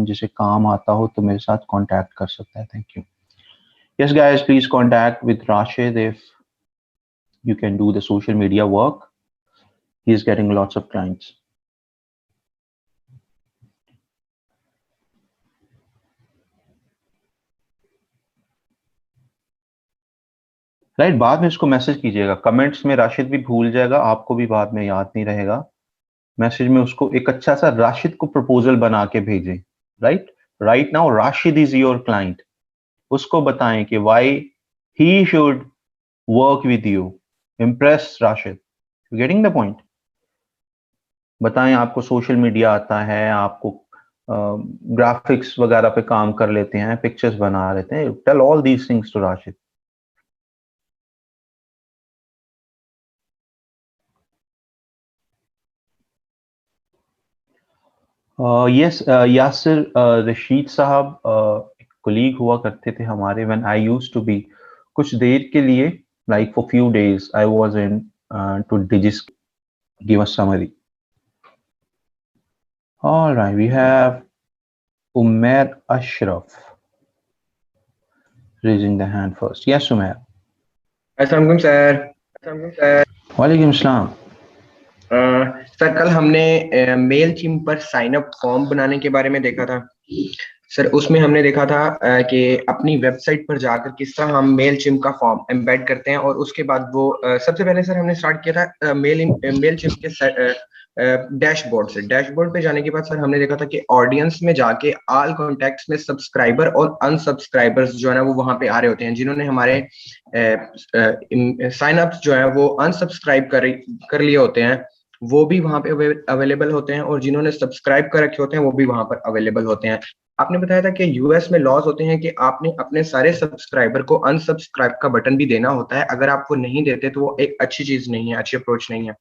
जिसे काम आता हो तो मेरे साथ कांटेक्ट कर सकता है। Thank you. Yes guys, please contact with Rashid if you can do the social media work. He is getting lots of clients. Right, बाद में इसको मैसेज कीजिएगा कमेंट्स में। राशिद भी भूल जाएगा, आपको भी बाद में याद नहीं रहेगा। मैसेज में उसको एक अच्छा सा राशिद को प्रपोजल बना के भेजें। Right now Rashid is your client. उसको बताएं कि why he should work with you. Impress Rashid. You getting the point? बताएं आपको सोशल मीडिया आता है, आपको ग्राफिक्स वगैरह पे काम कर लेते हैं, पिक्चर्स बना लेते हैं। Tell all these things to Rashid. Yes Yasir Rashid साहब कोलीग हुआ करते थे हमारे when I used to be. कुछ देर के लिए like for few days I was in to disease give a summary. Alright, we have Umair Ashraf raising the hand first. Yes Umair. अस्सलाम वालेकुम सर। वालेकुम सलाम। सर कल हमने मेल चिम पर साइन अप फॉर्म बनाने के बारे में देखा था। सर उसमें हमने देखा था कि अपनी वेबसाइट पर जाकर किस तरह हम मेल चिम का फॉर्म एम्बेड करते हैं, और उसके बाद वो सबसे पहले सर हमने स्टार्ट किया था मेल चिम के डैशबोर्ड पे जाने के बाद सर हमने देखा था कि ऑडियंस में जाके ऑल कॉन्टैक्ट्स में सब्सक्राइबर और अनसब्सक्राइबर्स जो है ना वो वहां पे आ रहे होते हैं। जिन्होंने हमारे साइन अप्स जो है वो अनसब्सक्राइब कर लिए होते हैं वो भी वहां पे अवेलेबल होते हैं, और जिन्होंने सब्सक्राइब कर रखे होते हैं वो भी वहां पर अवेलेबल होते हैं। आपने बताया था कि यूएस में लॉज होते हैं कि आपने अपने सारे सब्सक्राइबर को अनसब्सक्राइब का बटन भी देना होता है। अगर आप वो नहीं देते तो वो एक अच्छी चीज नहीं है, अच्छी अप्रोच नहीं है।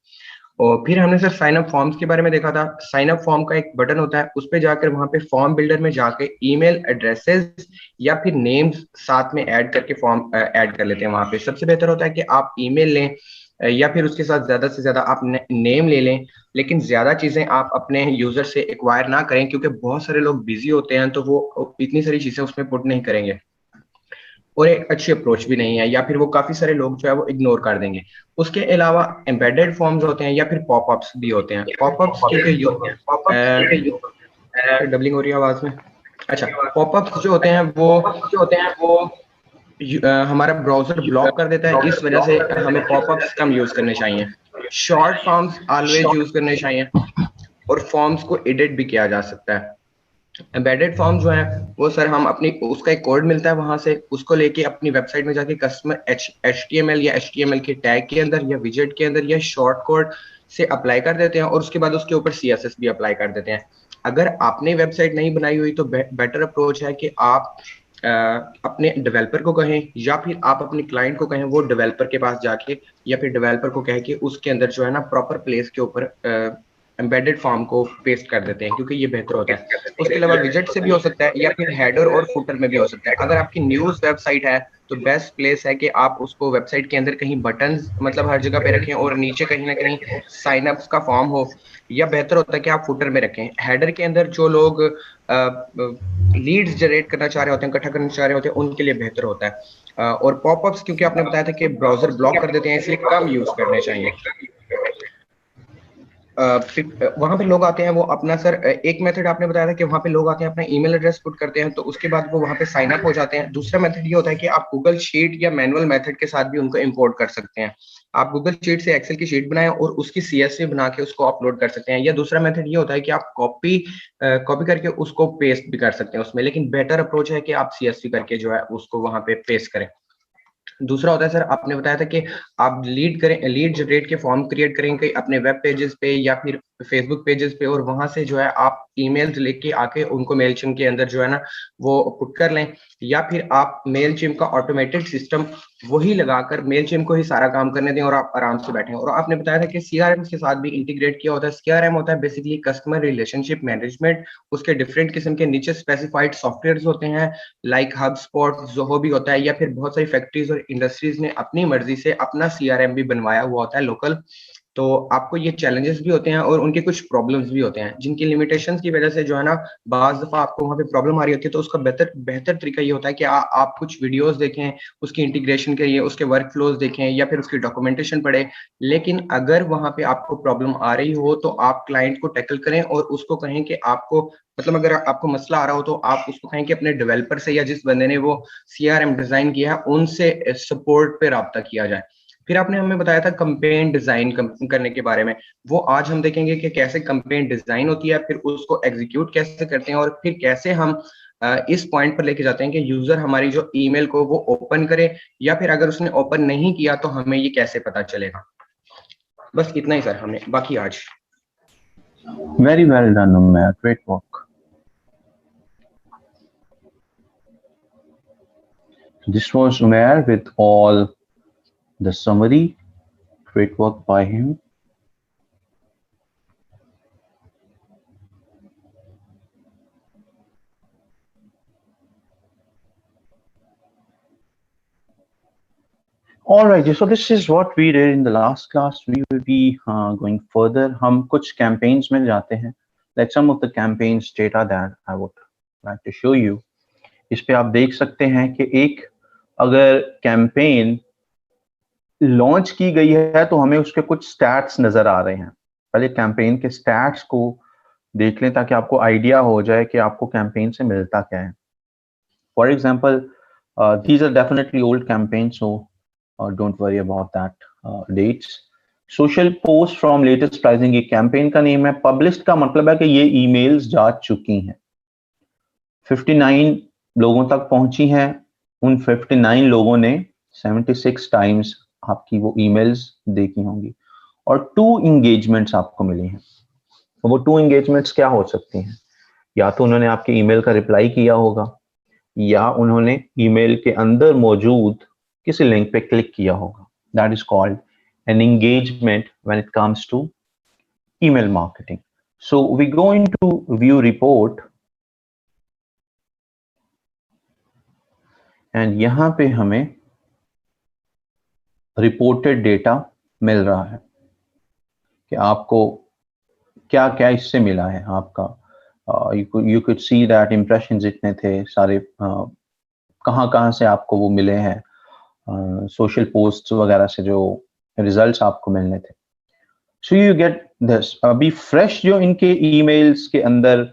और फिर हमने सर साइन अप फॉर्म्स के बारे में देखा था। साइन अप फॉर्म का एक बटन होता है, उस पे जाकर वहां पे फॉर्म बिल्डर में जाके ईमेल एड्रेसेस या फिर नेम्स साथ में ऐड करके फॉर्म ऐड कर लेते हैं। वहां पे सबसे बेहतर होता है कि आप ईमेल लें या फिर उसके साथ ज्यादा से ज्यादा आप नेम ले लें, लेकिन ज्यादा चीजें आप अपने यूजर से एक्वायर ना करें, क्योंकि बहुत सारे लोग बिजी होते हैं तो वो इतनी सारी चीजें उसमें पुट नहीं करेंगे और एक अच्छी अप्रोच भी नहीं है, या फिर वो काफी सारे लोग जो है वो इग्नोर कर देंगे। उसके अलावा एम्बेडेड फॉर्म्स होते हैं या फिर पॉपअप्स भी होते हैं। पॉपअप्स क्योंकि डबलिंग हो रही है आवाज में। अच्छा, पॉपअप्स जो होते हैं वो हमारा ब्राउजर ब्लॉक कर देता है, इस वजह से हमें पॉपअप्स कम यूज करने चाहिए। शॉर्ट फॉर्म्स ऑलवेज यूज करने चाहिए, और फॉर्म्स को एडिट भी किया जा सकता है। एम्बेडेड फॉर्म जो है वो सर हम अपनी उसका एक कोड मिलता है, वहां से उसको लेके अपनी वेबसाइट में जाके कस्टमर HTML या HTML के टैग के अंदर या विजेट के अंदर या शॉर्ट कोड से अप्लाई कर देते हैं, और उसके बाद उसके ऊपर CSS भी अप्लाई कर देते हैं। अगर आपने वेबसाइट नहीं बनाई हुई तो बेटर अप्रोच है कि आप अपने डेवलपर को कहें या फिर आप अपने क्लाइंट को कहें, वो डेवलपर के पास जाके या फिर डेवलपर को कह के उसके अंदर जो है ना प्रॉपर प्लेस के ऊपर एम्बेडेड फॉर्म को पेस्ट कर देते हैं, क्योंकि ये बेहतर होता है। उसके अलावा विजेट से भी हो सकता है या फिर हेडर और फुटर में भी हो सकता है। अगर आपकी न्यूज वेबसाइट है तो बेस्ट प्लेस है कि आप उसको वेबसाइट के अंदर कहीं बटन मतलब हर जगह पे रखें, और नीचे कहीं ना कहीं साइन अप का फॉर्म हो, या बेहतर होता है कि आप फुटर में रखें। हेडर के अंदर जो लोग लीड्स जनरेट करना चाह रहे होते हैं, इकट्ठा करना चाह रहे होते हैं, उनके लिए बेहतर होता है। और पॉपअप्स क्योंकि आपने बताया था कि ब्राउजर ब्लॉक कर देते हैं, इसलिए कम यूज करने चाहिए। वहां पे लोग आते हैं वो अपना सर एक मेथड आपने बताया था कि वहां पे लोग आते हैं अपना ईमेल एड्रेस पुट करते हैं, तो उसके बाद वो वहां पे साइन अप हो जाते हैं। दूसरा मेथड ये होता है कि आप गूगल शीट या मैनुअल मेथड के साथ भी उनको इंपोर्ट कर सकते हैं। आप गूगल शीट से एक्सेल की शीट बनाएं और उसकी CSV बना के उसको अपलोड कर सकते हैं। या दूसरा मेथड ये होता है कि आप कॉपी करके उसको पेस्ट भी कर सकते हैं उसमें, लेकिन बेटर अप्रोच है कि आप CSV करके जो है उसको वहां पे पेस्ट करें। दूसरा होता है सर, आपने बताया था कि आप लीड जनरेट के फॉर्म क्रिएट करेंगे अपने वेब पेजेस पे या फिर फेसबुक पेजेस पे, और वहां से जो है आप ईमेल्स लेके आके उनको मेलचिम के अंदर जो है ना वो पुट कर लें, या फिर आप मेलचिम का ऑटोमेटेड सिस्टम वही लगाकर मेलचिम को ही सारा काम करने दें और आप आराम से बैठें। और आपने बताया था कि CRM के साथ भी इंटीग्रेट किया होता है। CRM होता है बेसिकली कस्टमर रिलेशनशिप मैनेजमेंट। उसके डिफरेंट किस्म के नीचे स्पेसिफाइड सॉफ्टवेयर होते हैं, लाइक HubSpot, Zoho भी होता है, या फिर बहुत सारी फैक्ट्रीज और इंडस्ट्रीज ने अपनी मर्जी से अपना CRM भी बनवाया हुआ होता है लोकल। तो आपको ये चैलेंजेस भी होते हैं और उनके कुछ प्रॉब्लम्स भी होते हैं, जिनकी लिमिटेशंस की वजह से जो है ना बाज दफा आपको वहाँ पे प्रॉब्लम आ रही होती है। तो उसका बेहतर बेहतर तरीका ये होता है कि आप कुछ वीडियोस देखें, उसकी इंटीग्रेशन के लिए उसके वर्क फ्लोज देखें या फिर उसकी डॉक्यूमेंटेशन पढ़ें। लेकिन अगर वहाँ पे आपको प्रॉब्लम आ रही हो तो आप क्लाइंट को टैकल करें और उसको कहें कि आपको मतलब अगर आपको मसला आ रहा हो तो आप उसको कहें कि अपने डेवलपर से या जिस बंदे ने वो सीआरएम डिजाइन किया है उनसे सपोर्ट पे राब्ता किया जाए। फिर आपने हमें बताया था कंपेन डिजाइन करने के बारे में। वो आज हम देखेंगे कि कैसे कंपेन डिजाइन होती है, फिर उसको एग्जीक्यूट कैसे करते हैं और फिर कैसे हम इस पॉइंट पर लेके जाते हैं कि यूजर हमारी जो ईमेल को वो ओपन करे, या फिर अगर उसने ओपन नहीं किया तो हमें ये कैसे पता चलेगा। बस इतना ही सर, हमने बाकी आज। Very well done, Umair. Great work. This was Umair with all the summary. Great work by him. All right, so this is what we did in the last class. We will be going further. हम कुछ campaigns में जाते हैं. Like some of the campaigns data that I would like to show you. इस पे आप देख सकते हैं कि एक अगर कैंपेन लॉन्च की गई है तो हमें उसके कुछ स्टैट्स नजर आ रहे हैं. पहले कैंपेन के स्टैट्स को देख लें ताकि आपको आइडिया हो जाए कि आपको कैंपेन से मिलता क्या है. For example, these are definitely old campaigns, so don't worry about that dates. Social post from latest pricing, ये कैंपेन का नेम है. पब्लिश्ड का मतलब है कि ये ईमेल्स जा चुकी हैं, 59 लोगों तक पहुंची हैं. उन 59 लोगों ने 76 टाइम्स आपकी वो ईमेल्स देखी होंगी और 2 इंगेजमेंट्स आपको मिली हैं. वो 2 इंगेजमेंट्स क्या हो सकती हैं? या तो उन्होंने आपके ईमेल का रिप्लाई किया होगा या उन्होंने ईमेल के अंदर मौजूद किसी लिंक पे क्लिक किया होगा. That is called an engagement when it comes to email marketing. So we go into view report and यहां पे हमें रिपोर्टेड डेटा मिल रहा है कि आपको क्या क्या इससे मिला है. आपका you could see that impression जितने थे सारे कहाँ कहाँ से आपको वो मिले हैं, सोशल पोस्ट वगैरह से जो रिजल्ट्स आपको मिलने थे. So you get this. अभी फ्रेश जो इनके ईमेल्स के अंदर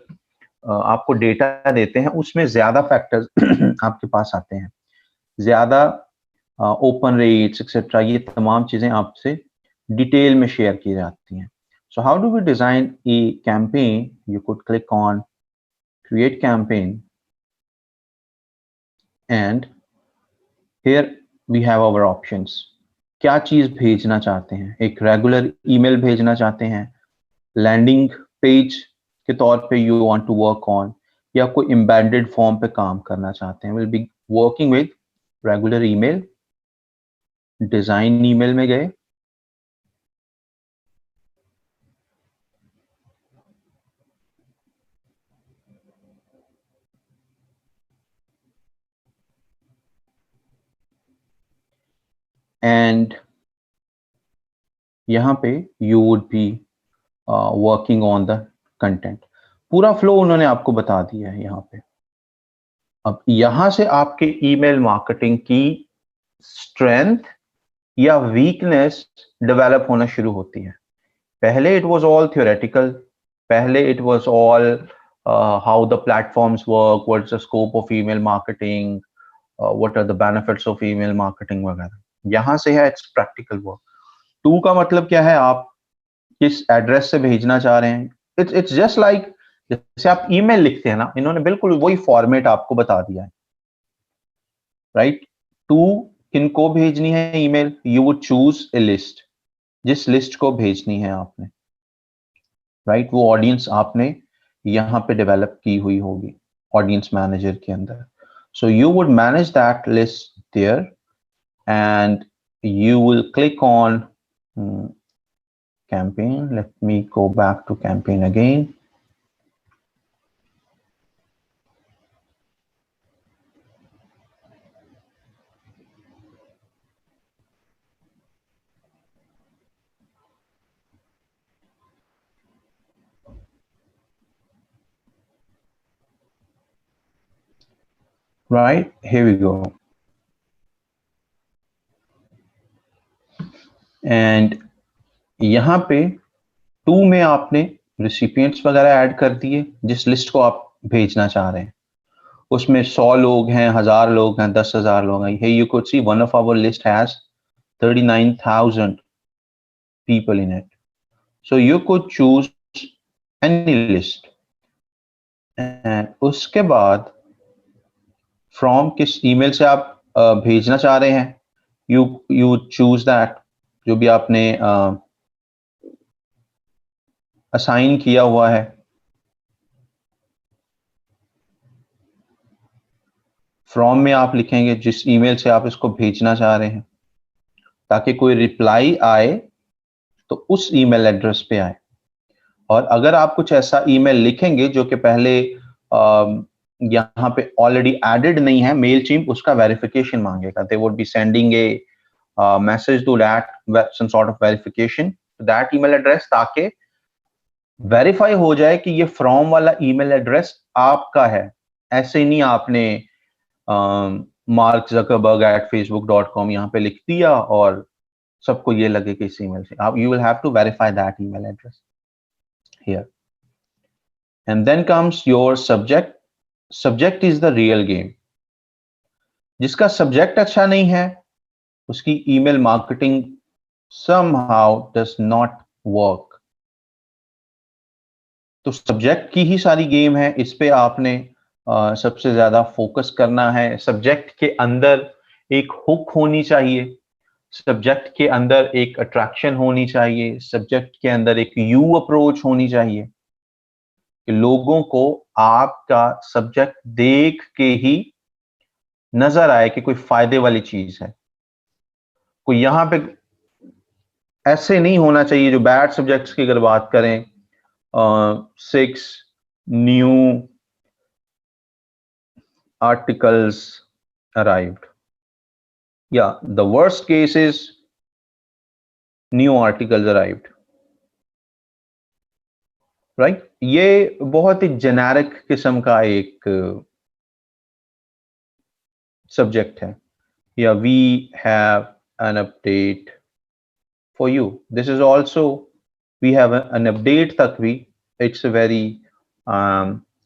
आपको डेटा देते हैं उसमें ज्यादा फैक्टर्स आपके पास आते हैं, ज्यादा ओपन रेट्स एक्सेट्रा, ये तमाम चीजें आपसे डिटेल में शेयर की जाती हैं. So how do we design a campaign? You could click on create campaign and here we have our options. क्या चीज भेजना चाहते हैं? एक रेगुलर ईमेल भेजना चाहते हैं, लैंडिंग पेज के तौर पे you want to work on, या कोई एम्बेडेड फॉर्म पे काम करना चाहते हैं. Will be working with regular email. Design email में गए, एंड यहाँ पे you would be working on the content. पूरा फ्लो उन्होंने आपको बता दिया है यहाँ पे. अब यहां से आपके ईमेल मार्केटिंग की स्ट्रेंथ या वीकनेस डेवलप होना शुरू होती है. पहले इट वाज ऑल थ्योरेटिकल, पहले it was all how the platforms work, what's the scope of email marketing, what are the benefits of email marketing वगैरह. यहां से है इट्स प्रैक्टिकल वर्क. टू का मतलब क्या है? आप किस एड्रेस से भेजना चाह रहे हैं. इट्स जस्ट लाइक जैसे आप ईमेल लिखते हैं ना, इन्होंने बिल्कुल वही फॉर्मेट आपको बता दिया है. राइट? टू किनको भेजनी है email? You would choose a list, जिस लिस्ट को भेजनी है आपने. राइट? वो ऑडियंस आपने यहां पे डेवलप की हुई होगी ऑडियंस मैनेजर के अंदर. So you would manage that list there and you will click on campaign. Let me go back to campaign again. right? Here we go. And यहाँ पे 2 में आपने रिसिपिएंट्स वगैरह ऐड कर दिए जिस लिस्ट को आप भेजना चाह रहे हैं। उसमें 100 लोग हैं, 1000 लोग हैं, 10,000 लोग हैं। Here you could see one of our list has 39,000 people in it. So you could choose any list. And उसके बाद फ्रॉम किस ईमेल से आप भेजना चाह रहे हैं, यू चूज दैट, जो भी आपने असाइन किया हुआ है। फ्रॉम में आप लिखेंगे जिस ईमेल से आप इसको भेजना चाह रहे हैं, ताकि कोई रिप्लाई आए तो उस ईमेल एड्रेस पे आए। और अगर आप कुछ ऐसा ईमेल लिखेंगे जो कि पहले यहाँ पे ऑलरेडी एडेड नहीं है, मेलचिम्प उसका वेरिफिकेशन मांगेगा। They would be sending a message to that some sort of verification to that email address, ताकि वेरीफाई हो जाए कि ये फ्रॉम वाला ईमेल एड्रेस आपका है। ऐसे नहीं आपने markzuckerberg@facebook.com यहाँ पे लिख दिया और सबको ये लगे कि इस ईमेल से। आप you will have to verify that email address here. And then comes your subject. Subject is the real game. जिसका सब्जेक्ट अच्छा नहीं है उसकी email marketing somehow does not work. तो सब्जेक्ट की ही सारी गेम है, इस पे आपने सबसे ज्यादा फोकस करना है। सब्जेक्ट के अंदर एक हुक होनी चाहिए, सब्जेक्ट के अंदर एक अट्रैक्शन होनी चाहिए, सब्जेक्ट के अंदर एक यू अप्रोच होनी चाहिए कि लोगों को आपका सब्जेक्ट देख के ही नजर आए कि कोई फायदे वाली चीज है। कोई यहां पे ऐसे नहीं होना चाहिए। जो बैड सब्जेक्ट्स की अगर बात करें, 6 न्यू आर्टिकल्स अराइव्ड, या the worst case is new articles arrived, right? ये बहुत ही जेनेरिक किस्म का एक सब्जेक्ट है। या we have an update for you. This is also, we have an update तक भी, it's very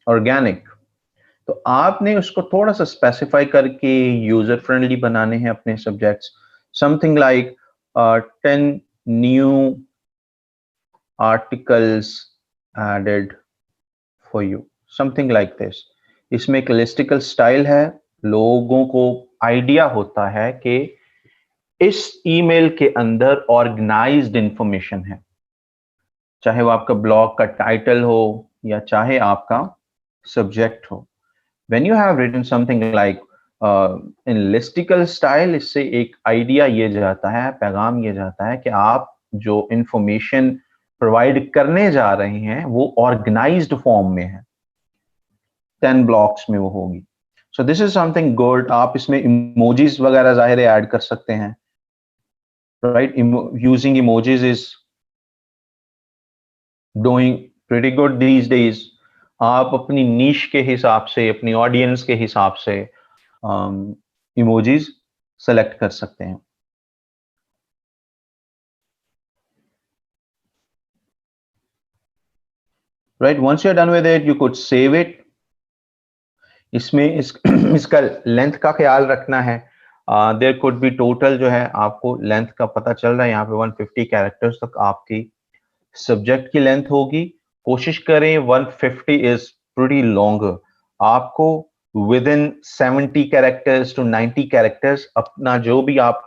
organic. तो आपने उसको थोड़ा सा स्पेसिफाई करके यूजर फ्रेंडली बनाने हैं अपने subjects. Something like 10 new articles added for you, something like this. इसमें एक लिस्टिकल स्टाइल है, लोगों को आइडिया होता है कि इस ईमेल के अंदर ऑर्गेनाइज्ड इंफॉर्मेशन है, चाहे वो आपका ब्लॉग का टाइटल हो या चाहे आपका सब्जेक्ट हो। When you have written something like in listicle style, इससे एक आइडिया ये जाता है, पैगाम ये जाता है कि आप जो इंफॉर्मेशन प्रोवाइड करने जा रहे हैं वो ऑर्गेनाइज्ड फॉर्म में है, 10 ब्लॉक्स में वो होगी। So this is something good. आप इसमें इमोजीज वगैरह जाहिर है ऐड कर सकते हैं, right? Using emojis is doing pretty good these days. आप अपनी नीश के हिसाब से, अपनी ऑडियंस के हिसाब से emojis सेलेक्ट कर सकते हैं। Right? Once you're done with it, you could save it. इसमें इसका लेंथ का ख्याल रखना है। देयर कुड बी टोटल, जो है आपको लेंथ का पता चल रहा है यहाँ पे 150 कैरेक्टर्स तक आपकी सब्जेक्ट की लेंथ होगी। कोशिश करें 150 इज प्रीटी लॉन्ग। आपको within 70 characters to 90 characters अपना जो भी आप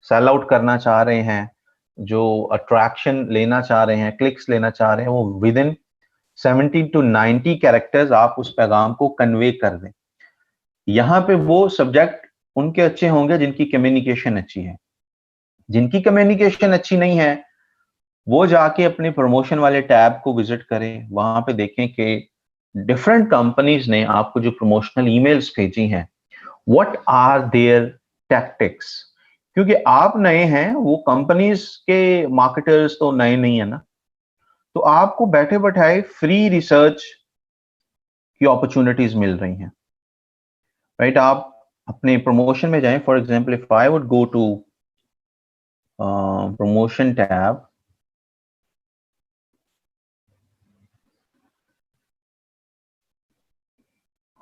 सेल आउट करना चाह रहे हैं, जो अट्रैक्शन लेना चाह रहे हैं, क्लिक्स लेना चाह रहे हैं, वो विद इन 70 टू 90 कैरेक्टर्स आप उस पैगाम को कन्वे कर दें। यहाँ पे वो सब्जेक्ट उनके अच्छे होंगे जिनकी कम्युनिकेशन अच्छी है। जिनकी कम्युनिकेशन अच्छी नहीं है वो जाके अपने प्रमोशन वाले टैब को विजिट करें, वहां पे देखें कि डिफरेंट कंपनीज ने आपको जो प्रमोशनल ईमेल्स भेजी हैं, व्हाट आर देयर टैक्टिक्स। क्योंकि आप नए हैं, वो कंपनीज के मार्केटर्स तो नए नहीं है ना, तो आपको बैठे बैठाए फ्री रिसर्च की अपॉर्चुनिटीज मिल रही हैं, राइट आप अपने प्रमोशन में जाएं. For example if I would go to promotion tab,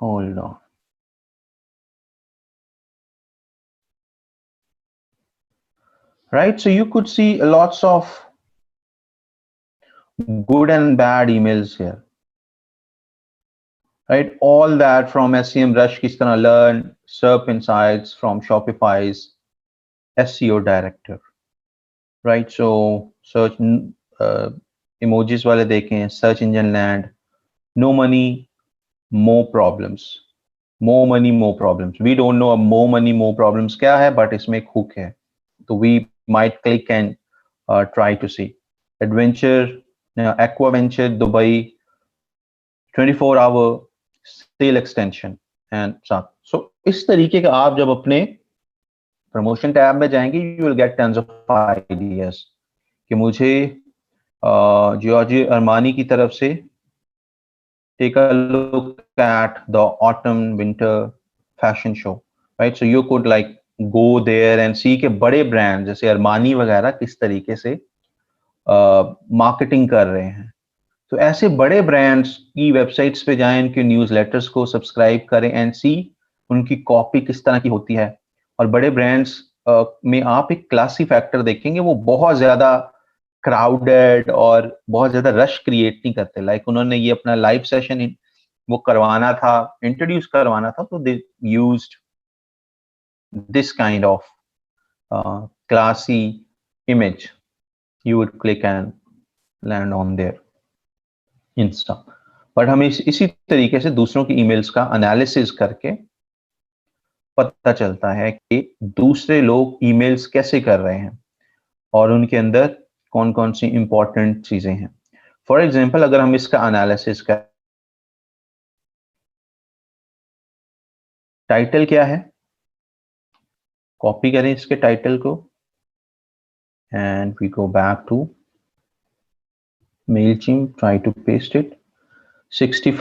hold on. Right, so you could see lots of good and bad emails here. Right, all that from SEM Rush is gonna learn SERP insights from Shopify's SEO director. Right, so search emojis wale देखें, search engine land, no money, more problems. More money, more problems. We don't know more money, more problems क्या है, but इसमें एक hook है. So we might click and try to see. Adventure, Aqua Venture Dubai, 24-hour sale extension and so. So इस तरीके का आप जब अपने प्रमोशन टैब में जाएंगे, you will get tons of ideas कि मुझे जियोर्जियो अरमानी की तरफ से take a look at the autumn winter fashion show, right? So you could like go there and see के बड़े ब्रांड जैसे अरमानी वगैरह किस तरीके से मार्केटिंग कर रहे हैं. तो ऐसे बड़े ब्रांड्स की वेबसाइट्स पे जाएं, उनके न्यूज़लेटर्स को सब्सक्राइब करें एंड सी उनकी कॉपी किस तरह की होती है. और बड़े ब्रांड्स में आप एक क्लासी फैक्टर देखेंगे, वो बहुत ज्यादा क्राउडेड और बहुत ज्यादा रश क्रिएट नहीं करते. लाइक उन्होंने ये अपना लाइव सेशन वो करवाना था, इंट्रोड्यूस करवाना था, तो they used this kind of classy image. You would click and land on their Insta. But हमें इसी तरीके से दूसरों की ईमेल्स का एनालिसिस करके पता चलता है कि दूसरे लोग ईमेल्स कैसे कर रहे हैं और उनके अंदर कौन कौन सी इंपॉर्टेंट चीजें हैं. फॉर एग्जांपल अगर हम इसका एनालिसिस कर, टाइटल क्या है, कॉपी करें इसके टाइटल को and we go back to Mailchimp, try to paste it. 65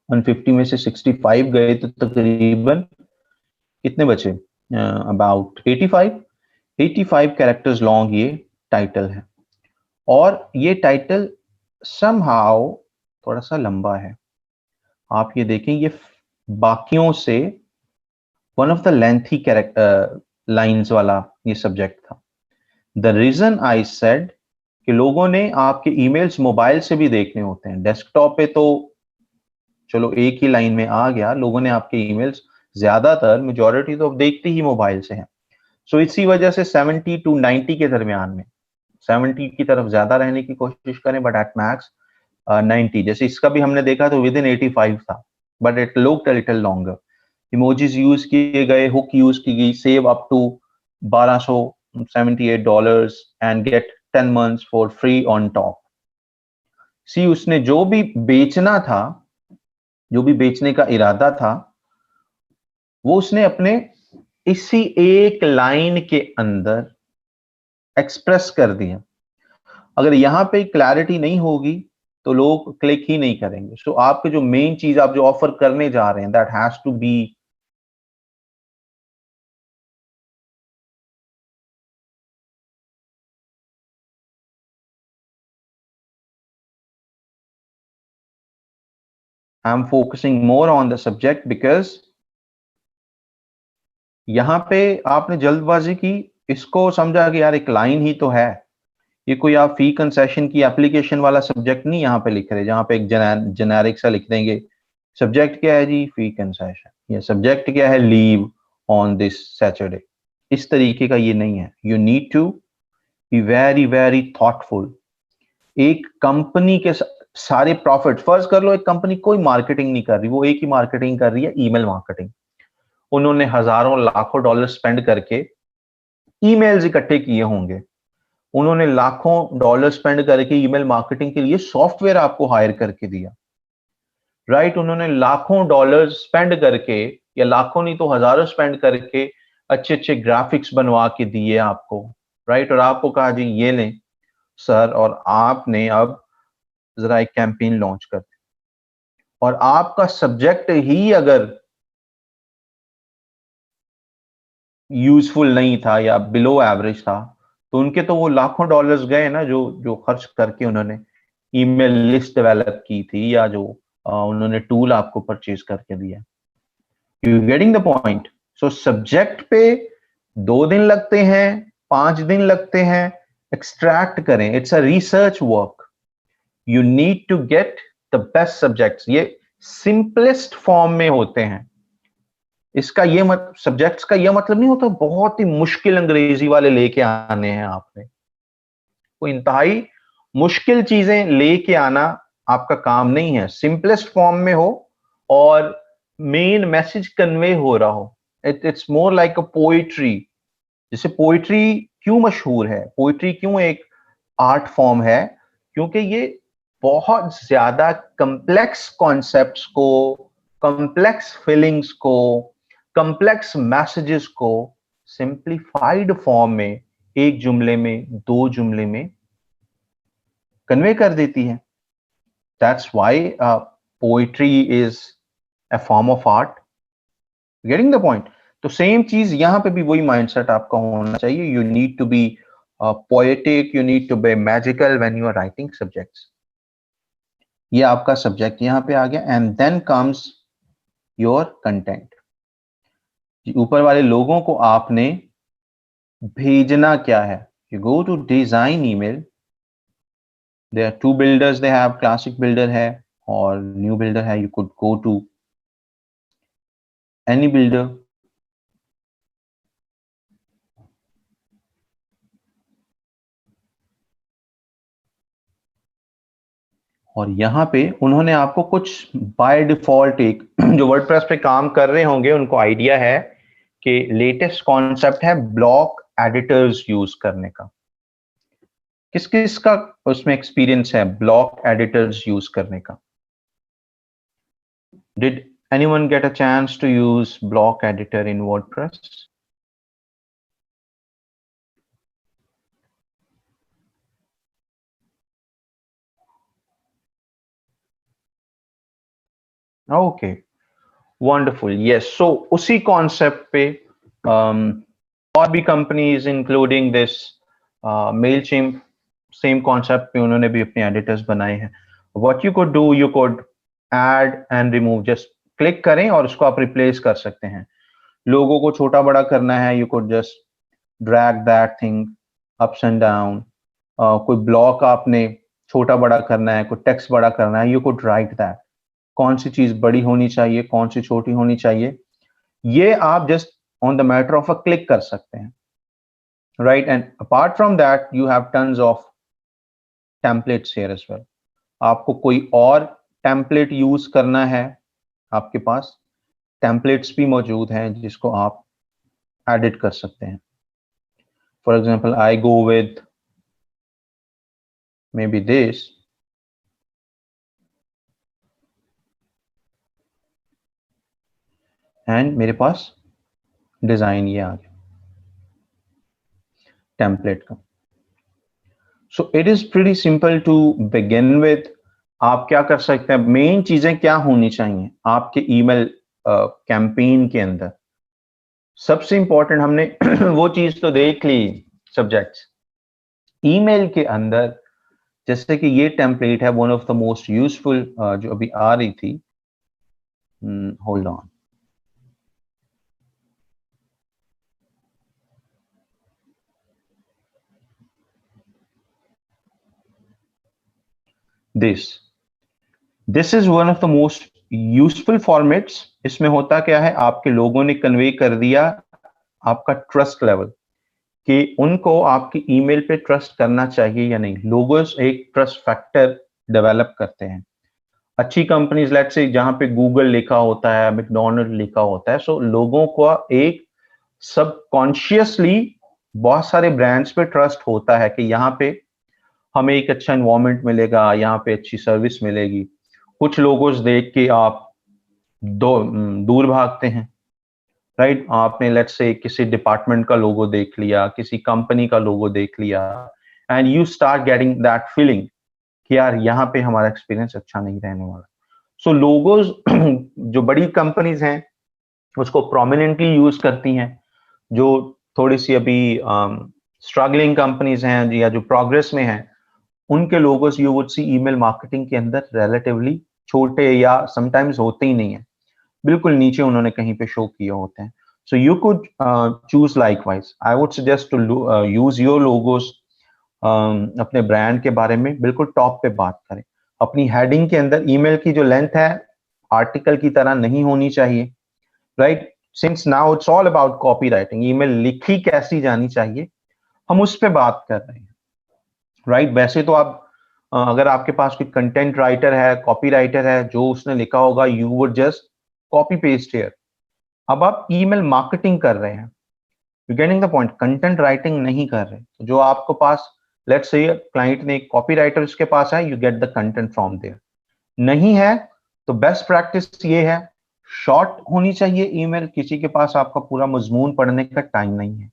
150 में से 65 गए तो तकरीबन कितने बचे, अबाउट 85 कैरेक्टर्स लॉन्ग ये टाइटल है. और ये टाइटल समहाउ थोड़ा सा लंबा है. आप ये देखें, ये बाकियों से one of the lengthy character lines वाला ये सब्जेक्ट था. द रीजन आई सेड कि लोगों ने आपके ईमेल्स मोबाइल से भी देखने होते हैं. डेस्कटॉप पे तो चलो एक ही लाइन में आ गया, लोगों ने आपके ईमेल्स ज्यादातर मेजॉरिटी तो देखते ही मोबाइल से हैं. सो इसी वजह से 70 टू 90 के दरमियान में, 70 की तरफ ज्यादा रहने की कोशिश करें, बट एट मैक्स 90. जैसे इसका भी हमने देखा तो विद इन 85 था, but it looked a little longer. Emojis use किए गए, हुक यूज की गई, save up to $1278 and get 10 months for free on top. See उसने जो भी बेचना था, जो भी बेचने का इरादा था, वो उसने अपने इसी एक लाइन के अंदर एक्सप्रेस कर दिया. अगर यहां पे क्लैरिटी नहीं होगी तो लोग क्लिक ही नहीं करेंगे. सो आपके जो मेन चीज आप जो ऑफर करने जा रहे हैं, that has to be I am focusing more on the subject because यहां पे आपने जल्दबाजी की, इसको समझा कि यार एक लाइन ही तो है, ये कोई आप फी कंसेशन की एप्लीकेशन वाला सब्जेक्ट नहीं यहाँ पे लिख रहे, जहां पे एक जेनेरिक सा लिख देंगे. सब्जेक्ट क्या है जी, फी कंसेशन. ये सब्जेक्ट क्या है, लीव ऑन दिस सैटरडे. इस तरीके का ये नहीं है. You need to be very very thoughtful. एक कंपनी के सारे प्रॉफिट, फर्ज कर लो एक कंपनी कोई मार्केटिंग नहीं कर रही, वो एक ही मार्केटिंग कर रही है, ईमेल मार्केटिंग. उन्होंने हजारों लाखों डॉलर स्पेंड करके ईमेल्स इकट्ठे किए होंगे, उन्होंने लाखों डॉलर स्पेंड करके ईमेल मार्केटिंग के लिए सॉफ्टवेयर आपको हायर करके दिया, राइट. उन्होंने लाखों डॉलर स्पेंड करके, या लाखों नहीं तो हजारों स्पेंड करके अच्छे अच्छे ग्राफिक्स बनवा के दिए आपको, राइट. और आपको कहा जी ये लें सर, और आपने अब जरा एक कैंपेन लॉन्च कर दी. और आपका सब्जेक्ट ही अगर यूजफुल नहीं था या बिलो एवरेज था, तो उनके तो वो लाखों डॉलर्स गए ना, जो जो खर्च करके उन्होंने ईमेल लिस्ट डेवलप की थी, या जो उन्होंने टूल आपको परचेज करके दिया। You getting the point? So subject पे 2 दिन लगते हैं, 5 दिन लगते हैं, एक्सट्रैक्ट करें, it's a research work. You need to get the best subjects. ये सिंपलेस्ट फॉर्म में होते हैं। इसका ये सब्जेक्ट्स का ये मतलब नहीं होता बहुत ही मुश्किल अंग्रेजी वाले लेके आने हैं आपने। कोई इंतहाई मुश्किल चीजें लेके आना आपका काम नहीं है। सिंपलेस्ट फॉर्म में हो और मेन मैसेज कन्वे हो रहा हो। It's more like a poetry. जैसे पोइट्री क्यों मशहूर है, पोइट्री क्यों एक आर्ट फॉर्म है, क्योंकि ये बहुत ज्यादा कॉम्प्लेक्स कॉन्सेप्ट्स को, कॉम्प्लेक्स फीलिंग्स को, कॉम्प्लेक्स मैसेजेस को सिंप्लीफाइड फॉर्म में, एक जुमले में, 2 जुमले में कन्वे कर देती है। That's why poetry is a form of art. Getting the point? तो सेम चीज यहां पे भी वही माइंडसेट आपका होना चाहिए। You need to be poetic, you need to be magical when you are writing subjects. ये आपका सब्जेक्ट यहां पे आ गया, and then comes your content. ऊपर वाले लोगों को आपने भेजना क्या है? You go to design email. There are 2 builders, they have classic builder है और new builder है। you could go to any builder। और यहाँ पे उन्होंने आपको कुछ बाय डिफॉल्ट एक जो वर्डप्रेस पे काम कर रहे होंगे उनको आइडिया है कि लेटेस्ट कॉन्सेप्ट है ब्लॉक एडिटर्स यूज करने का। किस किस का उसमें एक्सपीरियंस है ब्लॉक एडिटर्स यूज करने का? Did anyone get a chance to use block editor in WordPress? Okay, wonderful. Yes, so उसी कॉन्सेप्ट पे और भी companies including this Mailchimp, same concept पे उन्होंने भी अपने एडिटर्स बनाए हैं। What you could do, you could add and remove. Just click करें और उसको आप रिप्लेस कर सकते हैं। लोगों को छोटा बड़ा करना है, you could just drag that thing ups and down. कोई ब्लॉक आपने छोटा बड़ा करना है, कोई टेक्स्ट बड़ा करना है, यू कुड राइट दैट। कौन सी चीज बड़ी होनी चाहिए, कौन सी छोटी होनी चाहिए, ये आप just on the matter of a click कर सकते हैं, right? And apart from that you have tons of templates here as well. आपको कोई और टेम्पलेट यूज करना है, आपके पास टेम्पलेट्स भी मौजूद हैं जिसको आप एडिट कर सकते हैं। For example, I go with maybe this, एंड मेरे पास डिजाइन ये आ गया टेम्पलेट का। So it is pretty simple to begin with. आप क्या कर सकते हैं, मेन चीजें क्या होनी चाहिए आपके ईमेल कैंपेन के अंदर? सबसे इंपॉर्टेंट हमने वो चीज तो देख ली, सब्जेक्ट्स। ईमेल के अंदर जैसे कि ये टेम्पलेट है, one of the most useful जो अभी आ रही थी, hold on. This is one of the most useful formats. इसमें होता क्या है, आपके लोगों ने कन्वे कर दिया आपका ट्रस्ट लेवल कि उनको आपकी ईमेल पे ट्रस्ट करना चाहिए या नहीं। लोगोस एक ट्रस्ट फैक्टर डेवलप करते हैं। अच्छी कंपनीज, लेट्स से जहां पे गूगल लिखा होता है, मैकडोनल्ड लिखा होता है, सो लोगों को एक सबकॉन्शियसली बहुत सारे ब्रांड्स पे ट्रस्ट होता है कि यहाँ पे हमें एक अच्छा एनवायरनमेंट मिलेगा, यहाँ पे अच्छी सर्विस मिलेगी। कुछ लोगोस देख के आप दूर भागते हैं, राइट? आपने लेट्स से किसी डिपार्टमेंट का लोगो देख लिया, किसी कंपनी का लोगो देख लिया, and you start getting that feeling कि यार यहाँ पे हमारा एक्सपीरियंस अच्छा नहीं रहने वाला। सो लोगोज जो बड़ी कंपनीज हैं उसको प्रोमिनेंटली यूज करती हैं, जो थोड़ी सी अभी स्ट्रगलिंग कंपनीज हैं या जो प्रोग्रेस में हैं, उनके logos you would see email marketing के अंदर रिलेटिवली छोटे या समटाइम्स होते ही नहीं है, बिल्कुल नीचे उन्होंने कहीं पे शो किए होते हैं. So you could choose likewise. I would suggest to use your logos. अपने ब्रांड के बारे में बिल्कुल टॉप पे बात करें. अपनी हेडिंग के अंदर ईमेल की जो लेंथ है आर्टिकल की तरह नहीं होनी चाहिए, right? Since now it's all about copy writing, email लिखी कैसी जानी चाहिए हम उस पर बात कर रहे हैं, राइट? वैसे तो आप अगर आपके पास कोई कंटेंट राइटर है, कॉपी राइटर है, जो उसने लिखा होगा you would just copy paste here. अब आप ईमेल मार्केटिंग कर रहे हैं, you getting the point, content writing नहीं कर रहे. तो जो आपके पास, लेट्स से क्लाइंट ने कॉपी राइटर उसके पास है, you get the content from there. नहीं है तो बेस्ट प्रैक्टिस ये है, शॉर्ट होनी चाहिए ईमेल. किसी के पास आपका पूरा मजमून पढ़ने का टाइम नहीं है.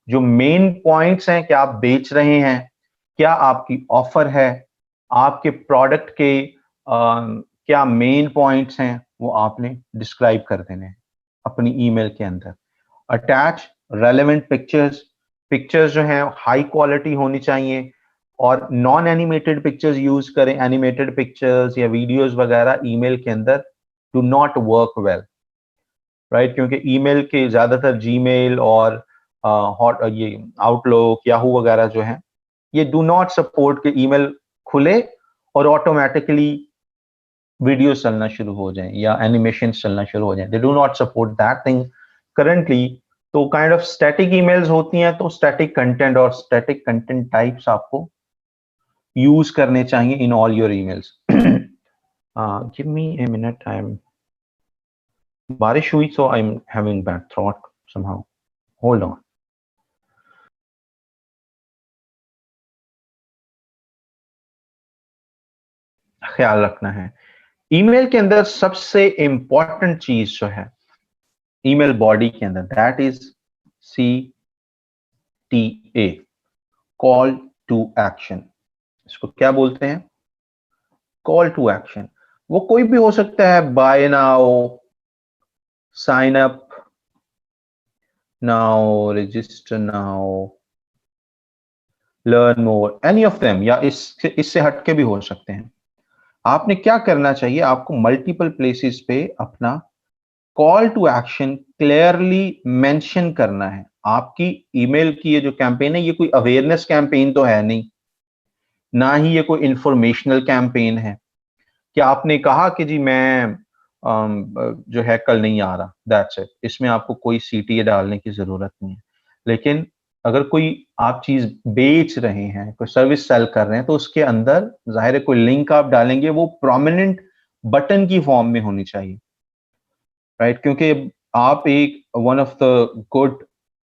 जो मेन पॉइंट्स हैं, क्या आप बेच रहे हैं, क्या आपकी ऑफर है, आपके प्रोडक्ट के क्या मेन पॉइंट्स हैं, वो आपने डिस्क्राइब कर देने हैं अपनी ईमेल के अंदर. Attach relevant pictures. पिक्चर्स जो हैं हाई क्वालिटी होनी चाहिए और नॉन एनिमेटेड पिक्चर्स यूज करें. एनिमेटेड पिक्चर्स या वीडियोस वगैरह ईमेल के अंदर do not work well, right? क्योंकि ईमेल के ज्यादातर जीमेल और हॉट ये आउटलुक याहू वगैरह जो है, ये डू नॉट सपोर्ट के ईमेल खुले और ऑटोमेटिकली वीडियो चलना शुरू हो जाए या एनिमेशन चलना शुरू हो जाए. They do not support that thing currently. तो काइंड ऑफ स्टैटिक ईमेल्स होती हैं, तो स्टैटिक कंटेंट और स्टैटिक कंटेंट टाइप्स आपको यूज करने चाहिए in all your emails. Give me a minute, I am बारिश हुई so I am having bad throat somehow. Hold on. ख्याल रखना है ईमेल के अंदर सबसे इंपॉर्टेंट चीज जो है ईमेल बॉडी के अंदर, that is CTA, call to action. इसको क्या बोलते हैं? Call to action. वो कोई भी हो सकता है, buy now, sign up now, register now, learn more, any of them, या इससे हटके भी हो सकते हैं. आपने क्या करना चाहिए, आपको मल्टीपल प्लेसेस पे अपना call to action clearly mention करना है. आपकी ईमेल की ये जो कैंपेन है, ये कोई अवेयरनेस कैंपेन तो है नहीं, ना ही ये कोई इंफॉर्मेशनल कैंपेन है कि आपने कहा कि जी मैं जो है कल नहीं आ रहा, दैट्स इट. इसमें आपको कोई CTA डालने की जरूरत नहीं है. लेकिन अगर कोई आप चीज बेच रहे हैं, कोई सर्विस सेल कर रहे हैं, तो उसके अंदर जाहिर है कोई लिंक आप डालेंगे, वो प्रोमिनेंट बटन की फॉर्म में होनी चाहिए, राइट? क्योंकि आप एक one of the good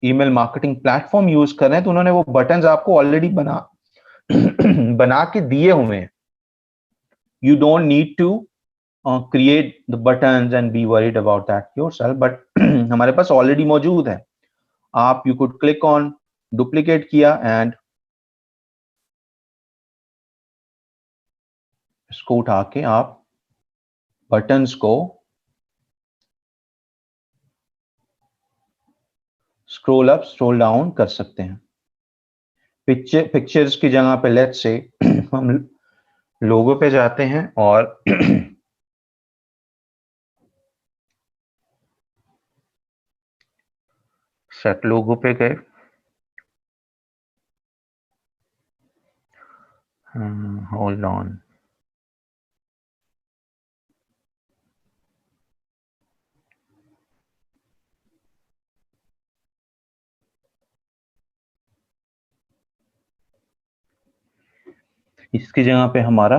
email marketing platform use कर रहे हैं, तो उन्होंने वो बटन्स आपको ऑलरेडी बना बना के दिए हुए हैं. You don't need to create the buttons and be worried about that yourself, but हमारे पास ऑलरेडी मौजूद है. आप you could click on, duplicate किया and इसको उठा के आप बटन्स को स्क्रॉल अप स्क्रॉल डाउन कर सकते हैं. पिक्चर्स की जगह पे लेट्स से हम लोगो पे जाते हैं और सेट लोगो पे गए. Hold on. इसकी जगह पे हमारा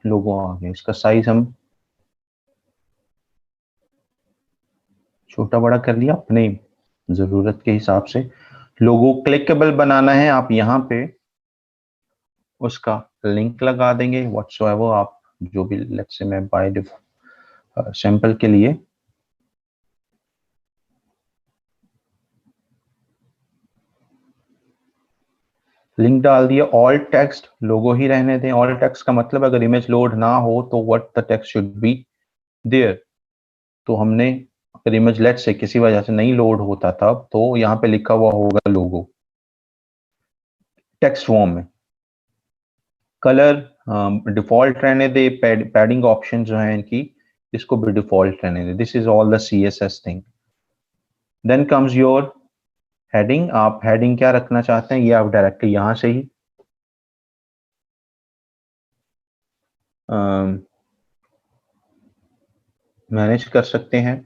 लोगो आ गया. इसका साइज हम छोटा बड़ा कर लिया अपने जरूरत के हिसाब से. लोगो क्लिकेबल बनाना है, आप यहाँ पे उसका लिंक लगा देंगे व्हाटसोएवर. आप जो भी, लेट्स से मैं बाय सैंपल के लिए लिंक डाल दिया, ऑल टेक्स्ट, लोगो ही रहने दें। ऑल टेक्स्ट का मतलब अगर इमेज लोड ना हो तो what the text should be there. तो हमने अगर इमेज लेट से किसी वजह से नहीं लोड होता था तो यहाँ पे लिखा हुआ होगा लोगो टेक्स्ट फॉर्म में। कलर डिफॉल्ट रहने दे, पैडिंग ऑप्शन जो है इनकी, इसको भी डिफॉल्ट रहने दे। This is all the CSS thing. Then comes your heading. आप हेडिंग क्या रखना चाहते हैं ये आप डायरेक्टली यहां से ही मैनेज कर सकते हैं।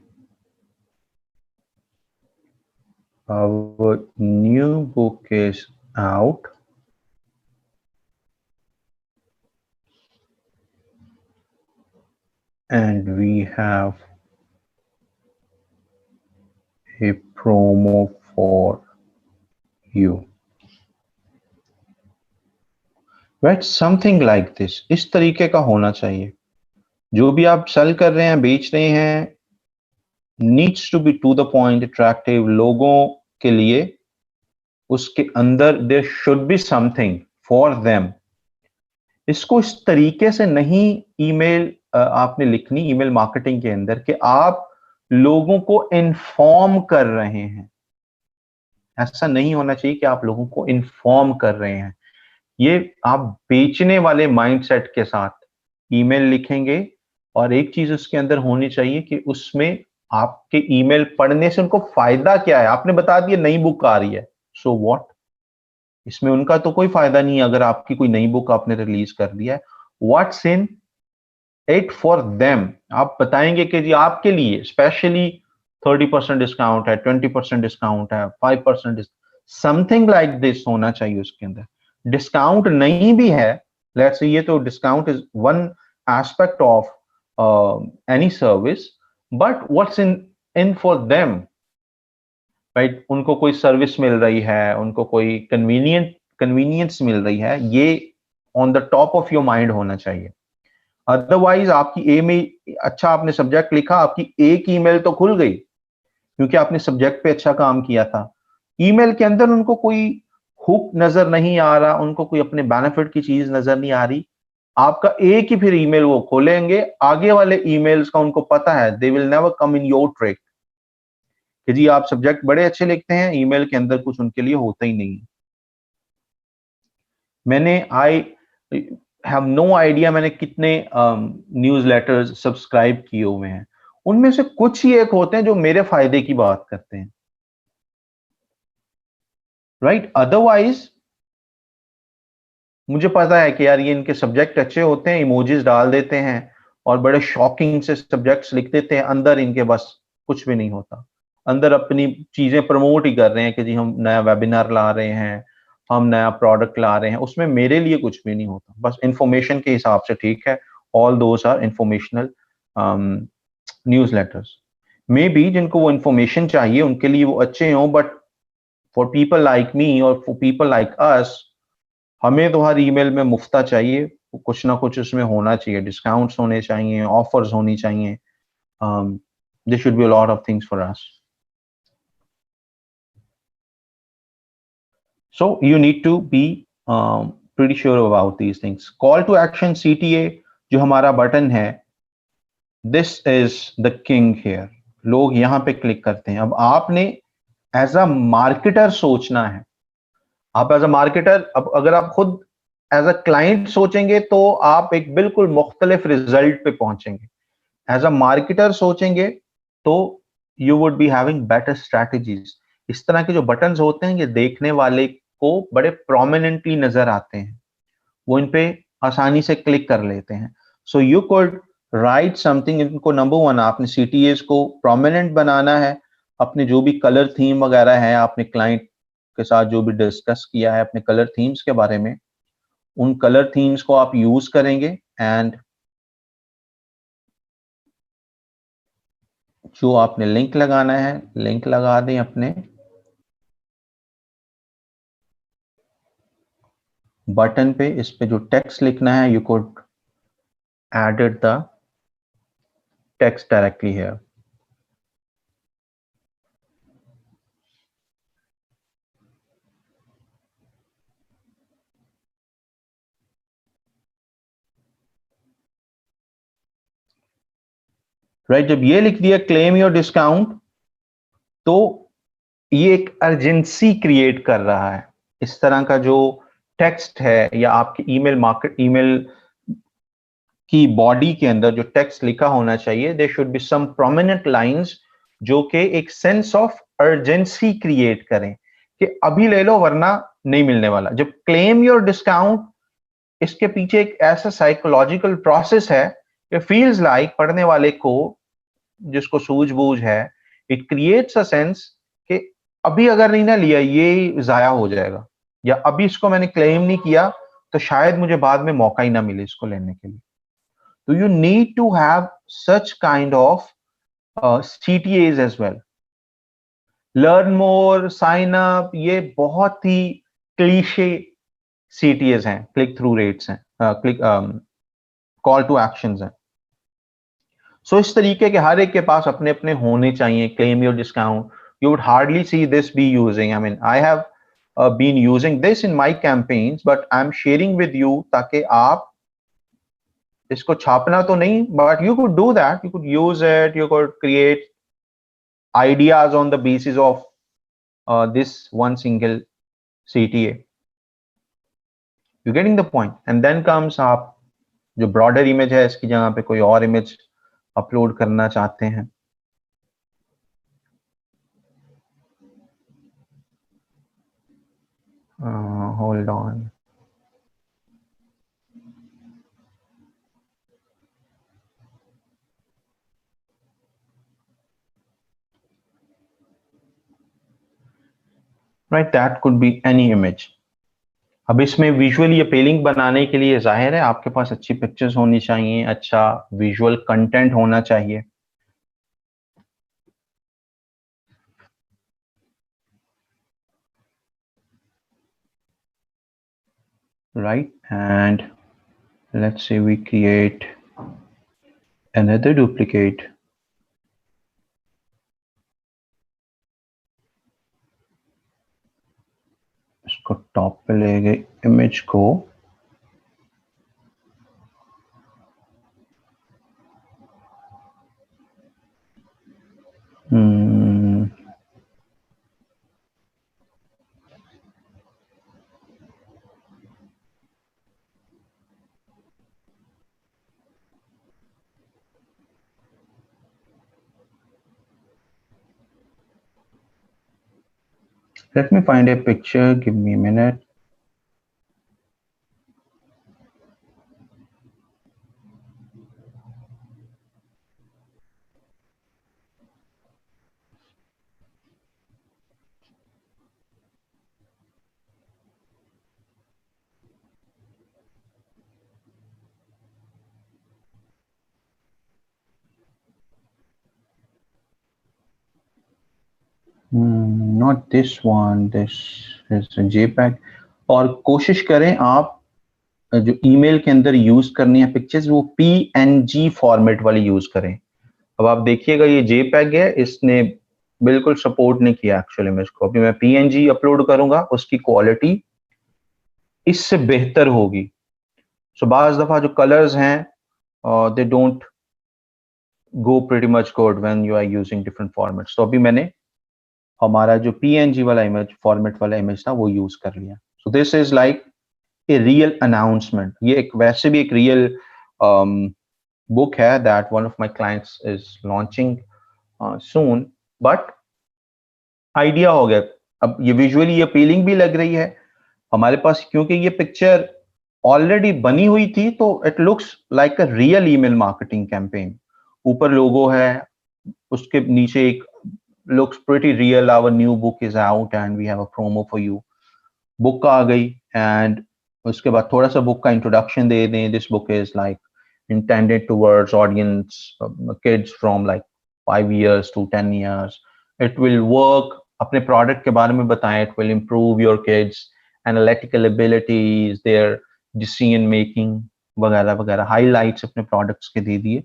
Our new book is out and we have a promo for you. Right, something like this. इस तरीके का होना चाहिए। जो भी आप सेल कर रहे हैं, बेच रहे हैं, needs to be to the point, attractive। लोगों के लिए उसके अंदर there should be something for them। इसको इस तरीके से नहीं ईमेल आपने लिखनी ईमेल मार्केटिंग के अंदर कि आप लोगों को इन्फॉर्म कर रहे हैं। ऐसा नहीं होना चाहिए कि आप लोगों को इन्फॉर्म कर रहे हैं। ये आप बेचने वाले माइंडसेट के साथ ईमेल लिखेंगे। और एक चीज उसके अंदर होनी चाहिए कि उसमें आपके ईमेल पढ़ने से उनको फायदा क्या है। आपने बता दिया नई बुक आ रही है, सो व्हाट, इसमें उनका तो कोई फायदा नहीं है अगर आपकी कोई नई बुक आपने रिलीज कर दिया है। What's in it for them, आप बताएंगे कि जी आपके लिए स्पेशली 30% डिस्काउंट है, 20% डिस्काउंट है, 5% समथिंग लाइक दिस होना चाहिए उसके अंदर। डिस्काउंट नहीं भी है, लेट्स से, ये तो discount is one aspect of any service, but what's in for them, right. उनको कोई सर्विस मिल रही है, उनको कोई कन्वीनियंस मिल रही है, ये on the top of your mind होना चाहिए। अदरवाइज आपकी ए में अच्छा आपने सब्जेक्ट लिखा, आपकी एक ईमेल तो खुल गई क्योंकि आपने सब्जेक्ट पे अच्छा काम किया था। ईमेल के अंदर उनको कोई हुक नजर नहीं आ रहा, उनको कोई अपने बेनिफिट की चीज नजर नहीं आ रही। आपका एक ही फिर ईमेल वो खोलेंगे, आगे वाले ईमेल्स का उनको पता है, they will never come in your trick कि जी आप सब्जेक्ट बड़े अच्छे लिखते हैं, ईमेल के अंदर कुछ उनके लिए होता ही नहीं है। मैंने आई हैव नो आइडिया मैंने कितने न्यूज लेटर्स सब्सक्राइब किए हुए हैं, उनमें से कुछ ही एक होते हैं जो मेरे फायदे की बात करते हैं, राइट। अदरवाइज मुझे पता है कि यार ये इनके सब्जेक्ट अच्छे होते हैं, इमोजीज डाल देते हैं और बड़े शॉकिंग से सब्जेक्ट्स लिख देते हैं, अंदर इनके बस कुछ भी नहीं होता। अंदर अपनी चीजें प्रमोट ही कर रहे हैं कि जी हम नया वेबिनार ला रहे हैं, हम नया प्रोडक्ट ला रहे हैं, उसमें मेरे लिए कुछ भी नहीं होता, बस इंफॉर्मेशन के हिसाब से ठीक है। All those are informational news letters. Maybe जिनको वो इंफॉर्मेशन चाहिए उनके लिए वो अच्छे हों, but for people like me और फॉर पीपल लाइक अस, हमें तो हर ईमेल में मुफ्ता चाहिए, कुछ ना कुछ उसमें होना चाहिए, डिस्काउंट्स होने चाहिए, ऑफर्स होनी चाहिए। There should be a lot of things for us. So you need to be pretty sure about these things. Call to action CTA जो हमारा बटन है, this is the king here। लोग यहाँ पे क्लिक करते हैं। अब आपने एज अ मार्केटर सोचना है। आप एज अ मार्केटर, अब अगर आप खुद एज अ क्लाइंट सोचेंगे तो आप एक बिल्कुल मुख्तलिफ रिजल्ट पे पहुंचेंगे। एज अ मार्केटर सोचेंगे तो you would be having better strategies. इस तरह के जो बटन्स होते हैं ये देखने वाले को बड़े प्रोमिनेंटली नजर आते हैं, वो इन पे आसानी से क्लिक कर लेते हैं। So you could write something. इनको नंबर वन आपने CTAs को प्रोमिनेंट बनाना है। अपने जो भी कलर थीम वगैरह है, आपने क्लाइंट के साथ जो भी डिस्कस किया है अपने कलर थीम्स के बारे में, उन कलर थीम्स को आप यूज करेंगे। एंड जो आपने लिंक लगाना है, लिंक लगा दें अपने बटन पे। इस पे जो टेक्स्ट लिखना है, you could edit the text directly here. Right. जब ये लिख दिया क्लेम योर डिस्काउंट, तो ये एक अर्जेंसी क्रिएट कर रहा है। इस तरह का जो टेक्स्ट है या आपके ईमेल की बॉडी के अंदर जो टेक्स्ट लिखा होना चाहिए, there should be some prominent lines जो कि एक सेंस ऑफ अर्जेंसी क्रिएट करें कि अभी ले लो वरना नहीं मिलने वाला। जब क्लेम योर डिस्काउंट, इसके पीछे एक ऐसा साइकोलॉजिकल प्रोसेस है कि फील्स लाइक पढ़ने वाले को, जिसको सूझबूझ है, इट क्रिएट्स अ सेंस कि अभी अगर नहीं ना लिया ये जाया हो जाएगा, या अभी इसको मैंने क्लेम नहीं किया तो शायद मुझे बाद में मौका ही ना मिले इसको लेने के लिए। तो you need to have such kind of CTAs as well. Learn more, sign up, ये बहुत ही क्लीशे CTAs हैं, क्लिक थ्रू रेट्स हैं, क्लिक कॉल टू एक्शंस हैं। सो इस तरीके के हर एक के पास अपने अपने होने चाहिए। Claim your discount, you would hardly see this be using. I mean, I have been using this in my campaigns, but I'm sharing with you ताकि आप इसको छापना तो नहीं, but you could do that. You could use it. You could create ideas on the basis of this one single CTA. You're getting the point. And then comes आप जो broader image है इसकी जगह पे कोई और image upload करना चाहते हैं। Hold on. Right, that could be any image. अब इसमें विजुअली अपीलिंग बनाने के लिए जाहिर है आपके पास अच्छी पिक्चर्स होनी चाहिए, अच्छा विजुअल कंटेंट होना चाहिए। Right, and let's say we create another duplicate. इसको टॉप पे ले गए इमेज को, let me find a picture, give me a minute. Not this one, this is a JPEG. और कोशिश करें आप जो ईमेल के अंदर यूज करनी है पिक्चर्स वो PNG फॉर्मेट वाली यूज करें। अब आप देखिएगा ये JPEG है, इसने बिल्कुल सपोर्ट नहीं किया एक्चुअली में इसको। अभी मैं PNG अपलोड करूंगा, उसकी क्वालिटी इससे बेहतर होगी। सो बाज दफा जो कलर्स हैं they don't go pretty much good when you are using different formats. तो अभी मैंने हमारा जो PNG वाला इमेज फॉर्मेट वाला इमेज था वो यूज कर लिया। So this is like a real announcement. ये एक वैसे भी एक रियल book है that one of my clients is launching soon, but idea हो गया। अब ये विजुअली अपीलिंग भी लग रही है हमारे पास, क्योंकि ये पिक्चर ऑलरेडी बनी हुई थी, तो it looks like a real email marketing campaign. ऊपर लोगो है, उसके नीचे एक looks pretty real, our new book is out and we have a promo for you। Book आ गई, एंड उसके बाद थोड़ा सा बुक का इंट्रोडक्शन दे दें। This book is like intended towards audience kids from like 5 years to 10 years। it will work, अपने product के बारे में बताएं। it will improve your kids analytical abilities, their decision making वगैरह वगैरह, हाईलाइट्स अपने प्रोडक्ट्स के दे दिए।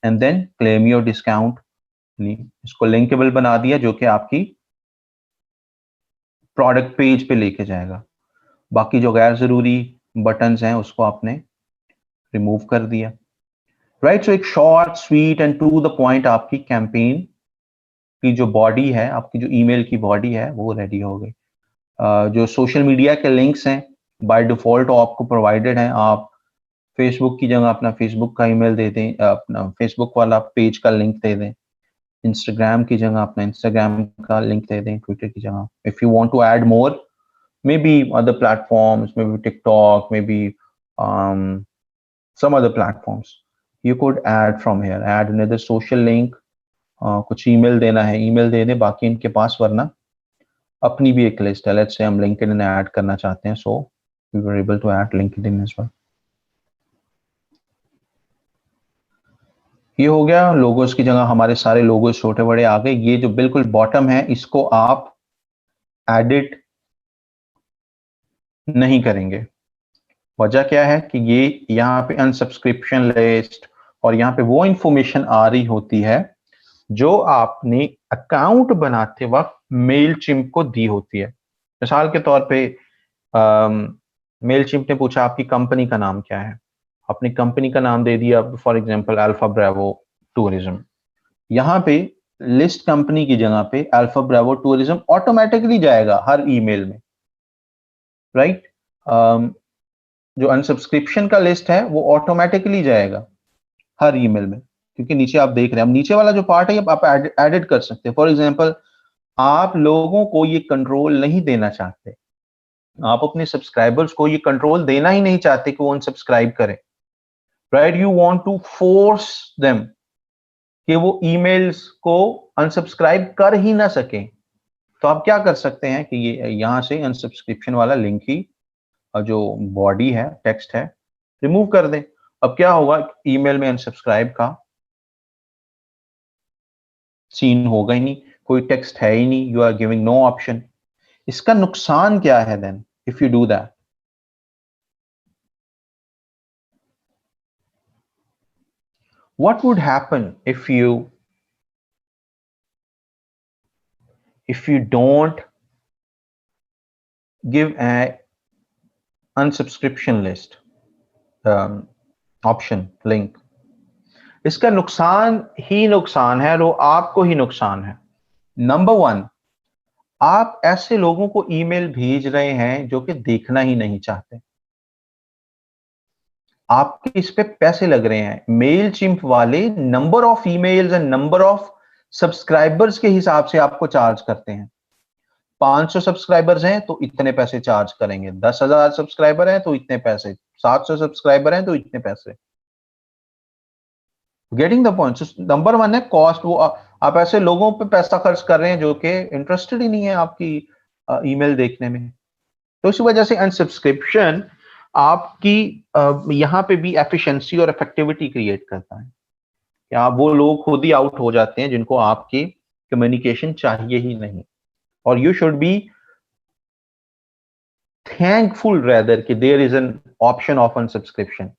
And then claim your discount, इसको लिंकेबल बना दिया जो कि आपकी प्रोडक्ट पेज पे लेके जाएगा। बाकी जो गैर जरूरी बटन्स हैं उसको आपने रिमूव कर दिया। राइट। सो एक short sweet and to the point आपकी कैंपेन की जो बॉडी है, आपकी जो ईमेल की बॉडी है, वो रेडी हो गई। जो सोशल मीडिया के लिंक्स हैं बाय डिफॉल्ट आपको प्रोवाइडेड हैं। आप फेसबुक की जगह अपना फेसबुक का ईमेल दे दें, अपना फेसबुक वाला पेज का लिंक दे दें। इंस्टाग्राम की जगह अपना इंस्टाग्राम का लिंक दे दें। ट्विटर की जगह if you want to add more, maybe other platforms, maybe TikTok, maybe some other platforms, you could add from here, add another social link। कुछ email देना है email दे दें बाकी इनके पास, वरना अपनी भी एक लिस्ट है। लेट्स से हम लिंक्डइन ऐड करना चाहते हैं, so we were able to add LinkedIn as well. ये हो गया। लोगोस की जगह हमारे सारे लोगोस छोटे बड़े आ गए। ये जो बिल्कुल बॉटम है इसको आप एडिट नहीं करेंगे। वजह क्या है कि ये यहाँ पे अनसब्सक्रिप्शन लिस्ट और यहाँ पे वो इंफॉर्मेशन आ रही होती है जो आपने अकाउंट बनाते वक्त मेल चिम्प को दी होती है। मिसाल के तौर पे मेल चिम्प ने पूछा आपकी कंपनी का नाम क्या है, अपनी कंपनी का नाम दे दिया, for example alpha bravo tourism. यहाँ पे लिस्ट कंपनी की जगह पे अल्फा ब्रेवो टूरिज्म ऑटोमेटिकली जाएगा हर ईमेल में, राइट। जो अनसब्सक्रिप्शन का लिस्ट है वो ऑटोमेटिकली जाएगा हर ईमेल में, क्योंकि नीचे आप देख रहे हैं। अब नीचे वाला जो पार्ट है आप एडिट कर सकते हैं। फॉर एग्जांपल आप लोगों को ये कंट्रोल नहीं देना चाहते, आप अपने सब्सक्राइबर्स को ये कंट्रोल देना ही नहीं चाहते कि वो अनसब्सक्राइब करें, right. You want to force them कि वो ईमेल्स को अनसब्सक्राइब कर ही ना सकें। तो आप क्या कर सकते हैं कि ये यहां से अनसब्सक्रिप्शन वाला लिंक ही जो बॉडी है, टेक्स्ट है, रिमूव कर दें। अब क्या होगा, ईमेल में अनसब्सक्राइब का सीन होगा ही नहीं, कोई टेक्स्ट है ही नहीं, you are giving no option. इसका नुकसान क्या है then if you do that? What would happen if you don't give a unsubscription list option link? इसका नुकसान ही नुकसान है, वो आपको ही नुकसान है। नंबर वन, आप ऐसे लोगों को ईमेल भेज रहे हैं जो कि देखना ही नहीं चाहते। आपके इस पे पैसे लग रहे हैं। मेल चिम्प वाले number of emails and number of subscribers के हिसाब से आपको चार्ज करते हैं। 500 सब्सक्राइबर्स हैं तो इतने पैसे चार्ज करेंगे, 10,000 सब्सक्राइबर हैं तो इतने पैसे, 700 सब्सक्राइबर हैं तो इतने पैसे। Getting the point. Number one है कॉस्ट। वो आप ऐसे लोगों पे पैसा खर्च कर रहे हैं जो कि इंटरेस्टेड ही नहीं है आपकी ईमेल देखने में। तो इसी वजह से अनसब्सक्रिप्शन आपकी यहाँ पे भी एफिशिएंसी और इफेक्टिविटी क्रिएट करता है कि आप वो लोग खुद ही आउट हो जाते हैं जिनको आपकी कम्युनिकेशन चाहिए ही नहीं। और you should be thankful rather कि there is an option of unsubscription,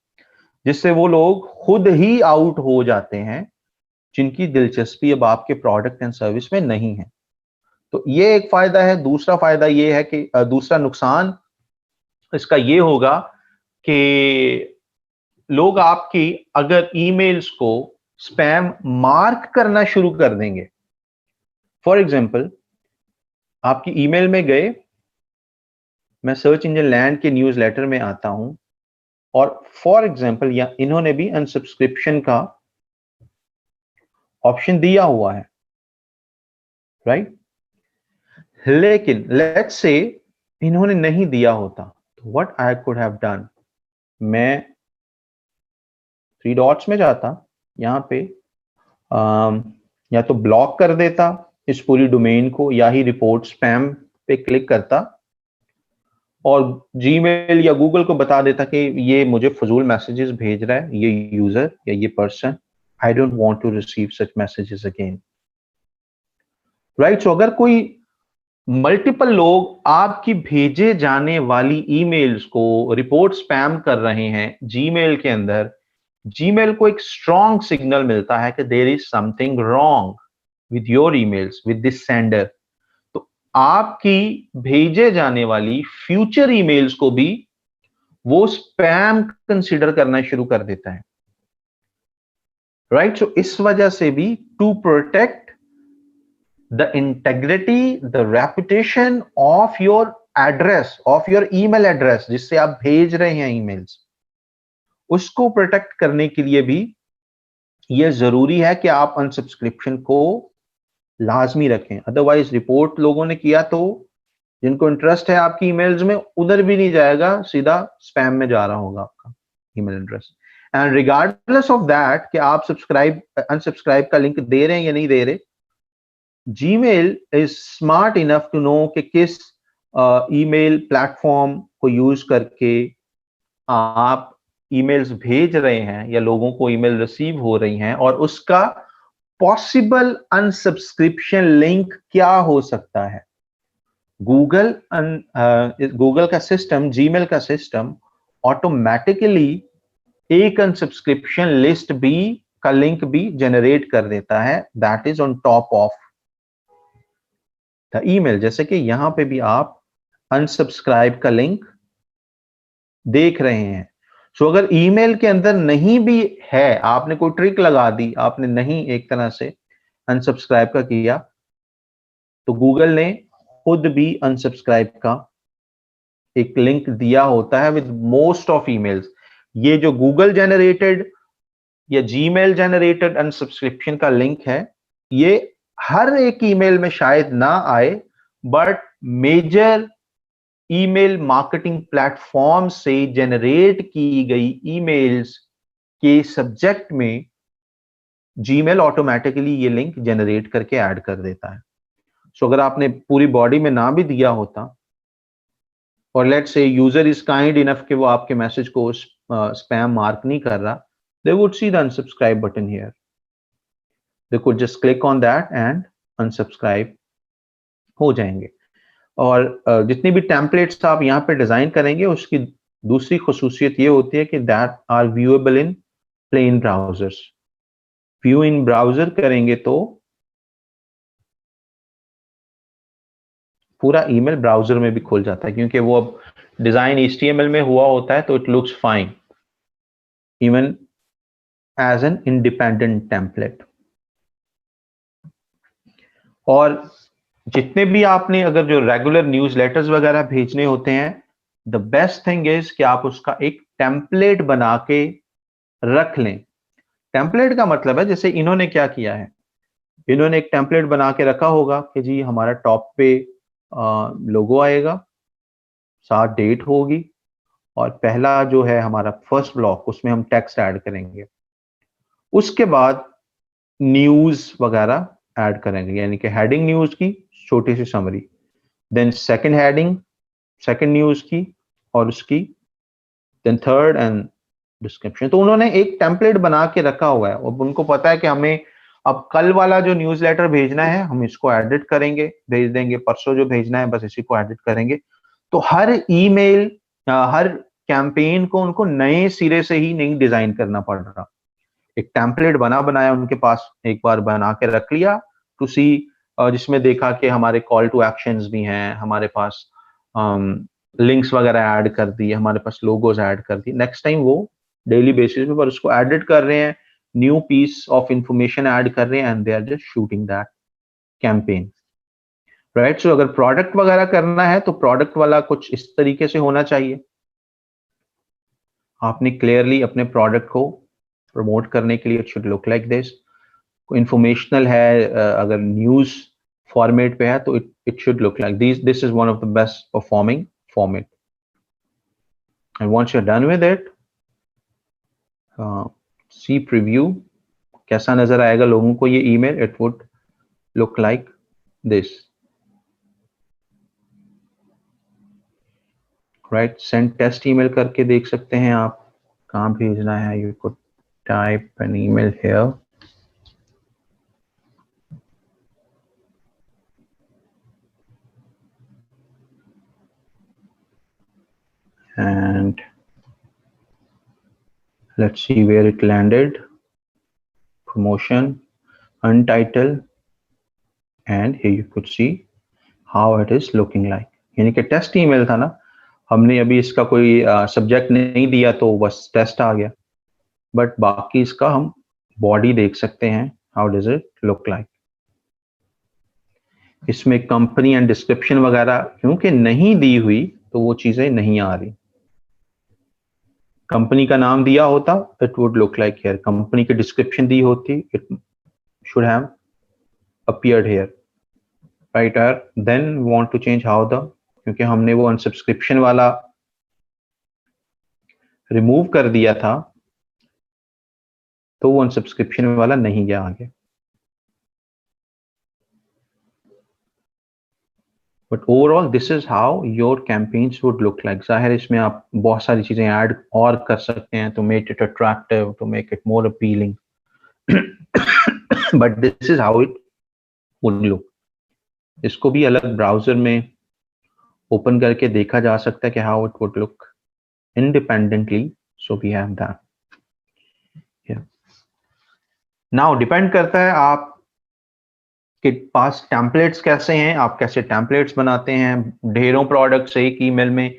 जिससे वो लोग खुद ही आउट हो जाते हैं जिनकी दिलचस्पी अब आपके प्रोडक्ट एंड सर्विस में नहीं है। तो ये एक फायदा है। दूसरा फायदा ये है कि दूसरा नुकसान इसका ये होगा कि लोग आपकी अगर ईमेल्स को स्पैम मार्क करना शुरू कर देंगे। फॉर एग्जांपल, आपकी ईमेल में गए, मैं सर्च इंजन लैंड के न्यूज़लेटर में आता हूं और फॉर एग्जांपल या इन्होंने भी अनसब्सक्रिप्शन का ऑप्शन दिया हुआ है, राइट। लेकिन लेट्स से इन्होंने नहीं दिया होता, तो what I could have done, मैं 3 डॉट्स में जाता, यहां पे या तो ब्लॉक कर देता इस पूरी डोमेन को, या ही रिपोर्ट स्पैम पे क्लिक करता और जीमेल या गूगल को बता देता कि ये मुझे फजूल मैसेजेस भेज रहा है ये यूजर या ये person, I don't want to receive such messages again, right. So अगर कोई मल्टीपल लोग आपकी भेजे जाने वाली ईमेल्स को रिपोर्ट स्पैम कर रहे हैं जीमेल के अंदर, जीमेल को एक स्ट्रॉन्ग सिग्नल मिलता है कि there is something wrong with your emails with this sender. तो आपकी भेजे जाने वाली फ्यूचर ईमेल्स को भी वो स्पैम कंसीडर करना शुरू कर देता है। राइट। सो इस वजह से भी to protect the integrity, the reputation of your address, of your email address जिससे आप भेज रहे हैं ईमेल्स, उसको प्रोटेक्ट करने के लिए भी यह जरूरी है कि आप अनसब्सक्रिप्शन को लाजमी रखें। अदरवाइज रिपोर्ट लोगों ने किया तो जिनको इंटरेस्ट है आपकी ईमेल्स में उधर भी नहीं जाएगा, सीधा स्पैम में जा रहा होगा आपका email address. And regardless of that कि आप अनसब्सक्राइब का लिंक दे रहे हैं या नहीं दे रहे, Gmail is smart enough to know कि किस ईमेल प्लेटफॉर्म को यूज करके आप ईमेल्स भेज रहे हैं या लोगों को ईमेल रिसीव हो रही हैं, और उसका पॉसिबल अनसब्सक्रिप्शन लिंक क्या हो सकता है। गूगल का सिस्टम, जीमेल का सिस्टम ऑटोमेटिकली एक अनसब्सक्रिप्शन लिस्ट भी का लिंक भी जनरेट कर देता है, that is on top of the email. जैसे कि यहां पे भी आप अनसब्सक्राइब का लिंक देख रहे हैं। सो अगर ईमेल के अंदर नहीं भी है, आपने कोई ट्रिक लगा दी, आपने नहीं एक तरह से अनसब्सक्राइब का किया, तो गूगल ने खुद भी अनसब्सक्राइब का एक लिंक दिया होता है विद मोस्ट ऑफ ईमेल्स। ये जो गूगल जनरेटेड या जीमेल जनरेटेड अनसब्सक्रिप्शन का लिंक है, ये हर एक ईमेल में शायद ना आए, but major email marketing platform से जनरेट की गई ईमेल्स के सब्जेक्ट में जीमेल ऑटोमेटिकली ये लिंक जनरेट करके ऐड कर देता है। सो अगर आपने पूरी बॉडी में ना भी दिया होता, और let's say user is kind enough कि वो आपके मैसेज को स्पैम मार्क नहीं कर रहा, they would see the unsubscribe button here. They could just click on that and unsubscribe हो जाएंगे। और जितनी भी टेम्पलेट्स आप यहाँ पे डिजाइन करेंगे, उसकी दूसरी खुसूसियत ये होती है कि that are viewable in plain browsers. View in browser करेंगे तो पूरा ईमेल ब्राउजर में भी खुल जाता है, क्योंकि वो अब डिजाइन HTML में हुआ होता है, तो it looks fine even as an independent template. और जितने भी आपने अगर जो रेगुलर न्यूज लेटर्स वगैरह भेजने होते हैं, द बेस्ट थिंग इज कि आप उसका एक टेम्पलेट बना के रख लें। टेम्पलेट का मतलब है, जैसे इन्होंने क्या किया है, इन्होंने एक टेम्पलेट बना के रखा होगा कि जी हमारा टॉप पे लोगो आएगा, साथ डेट होगी, और पहला जो है हमारा फर्स्ट ब्लॉक, उसमें हम टेक्स्ट ऐड करेंगे, उसके बाद न्यूज वगैरह ऐड करेंगे, यानी कि हेडिंग न्यूज की छोटी सी summary, then second heading second news की, और उसकी देन थर्ड एंड डिस्क्रिप्शन। तो उन्होंने एक टेम्पलेट बना के रखा हुआ है। अब उनको पता है कि हमें अब कल वाला जो न्यूज़लेटर भेजना है, हम इसको एडिट करेंगे, भेज देंगे, परसों जो भेजना है बस इसी को एडिट करेंगे। तो हर ईमेल हर कैंपेन को उनको नए सिरे से ही नहीं डिजाइन करना पड़ रहा। एक टेम्पलेट बना बनाया उनके पास, एक बार बना के रख लिया टू सी, जिसमें देखा कि हमारे कॉल टू एक्शंस भी हैं, हमारे पास लिंक्स वगैरह ऐड कर दिए, हमारे पास लोगोज ऐड कर दिए। नेक्स्ट टाइम वो डेली बेसिस पे पर उसको एडिट कर रहे हैं, new piece of information add कर रहे हैं, and they are just shooting that campaign, right. So अगर प्रोडक्ट वगैरह करना है तो प्रोडक्ट वाला कुछ इस तरीके से होना चाहिए। आपने क्लियरली अपने प्रोडक्ट को प्रमोट करने के लिए it should look like this. Informational है, अगर न्यूज फॉर्मेट पे है तो it should look like this is one of the best performing format. And once you are done with it, see preview, कैसा नजर आएगा लोगों को ये email, it would look like this, right. Send test email करके देख सकते हैं आप कहाँ भेजना है। You could type an email here, and let's see where it landed. Promotion, untitled, and here you could see how it is looking like. यानी कि टेस्ट ईमेल था ना, हमने अभी इसका कोई सब्जेक्ट नहीं दिया तो बस टेस्ट आ गया, बट बाकी इसका हम बॉडी देख सकते हैं, how does it look like. इसमें कंपनी एंड डिस्क्रिप्शन वगैरह क्योंकि नहीं दी हुई तो वो चीजें नहीं आ रही। कंपनी का नाम दिया होता, it would look like here. Company की डिस्क्रिप्शन दी होती, it should have appeared here, right. Then we want to change how the, क्योंकि हमने वो अनसब्सक्रिप्शन वाला रिमूव कर दिया था तो वो अनसब्सक्रिप्शन वाला नहीं गया आगे। But overall this is how your campaigns would look like. जाहिर इसमें आप बहुत सारी चीजें ऐड और कर सकते हैं to make it attractive, to make it more appealing, but this is how it would look. इसको भी अलग ब्राउजर में ओपन करके देखा जा सकता है कि how it would look independently. So we have that. Now depend करता है आप के पास टेम्पलेट्स कैसे हैं, आप कैसे टेम्पलेट्स बनाते हैं। ढेरों प्रोडक्ट्स एक ईमेल में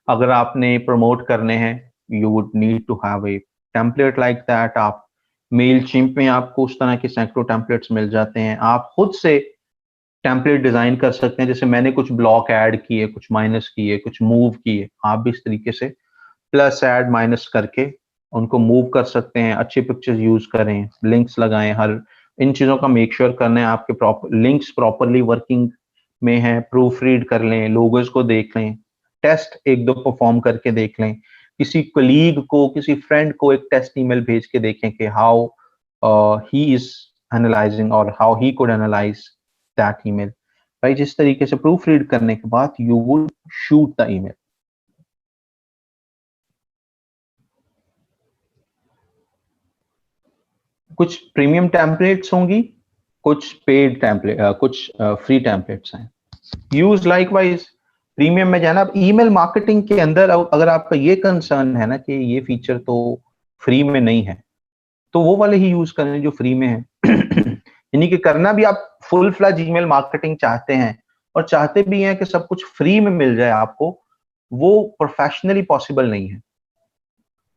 अगर आपने प्रमोट करने हैं, you would need to have a template like that. आप मेलचिम्प में आपको उस तरह के सैकड़ों टेम्पलेट्स मिल जाते हैं। आप खुद से टेम्पलेट डिजाइन कर सकते हैं, जैसे मैंने कुछ ब्लॉक ऐड किए, कुछ माइनस किए, कुछ मूव किए। आप भी इस तरीके से प्लस ऐड माइनस करके उनको मूव कर सकते हैं। अच्छी पिक्चर्स यूज करें, लिंक्स लगाएं, हर इन चीजों का मेक श्योर करना है आपके प्रॉपर लिंक्स प्रॉपरली वर्किंग में है। प्रूफ रीड कर लें, लोगोस को देख लें, टेस्ट एक दो परफॉर्म करके देख लें। किसी कलीग को, किसी फ्रेंड को एक टेस्ट ईमेल भेज के देखें कि हाउ ही इज एनालाइजिंग और how he could analyse that email. भाई जिस तरीके से प्रूफ रीड करने के बाद you would shoot the email. कुछ प्रीमियम टेम्पलेट्स होंगी, कुछ पेड टेम्पलेट, कुछ फ्री टेम्पलेट्स हैं। यूज लाइकवाइज प्रीमियम में जाना। अब ईमेल मार्केटिंग के अंदर अगर आपका ये कंसर्न है ना कि ये फीचर तो फ्री में नहीं है, तो वो वाले ही यूज करें जो फ्री में है। यानी कि करना भी आप फुल फ्लैज ईमेल मार्केटिंग चाहते हैं और चाहते भी हैं कि सब कुछ फ्री में मिल जाए आपको, वो प्रोफेशनली पॉसिबल नहीं है,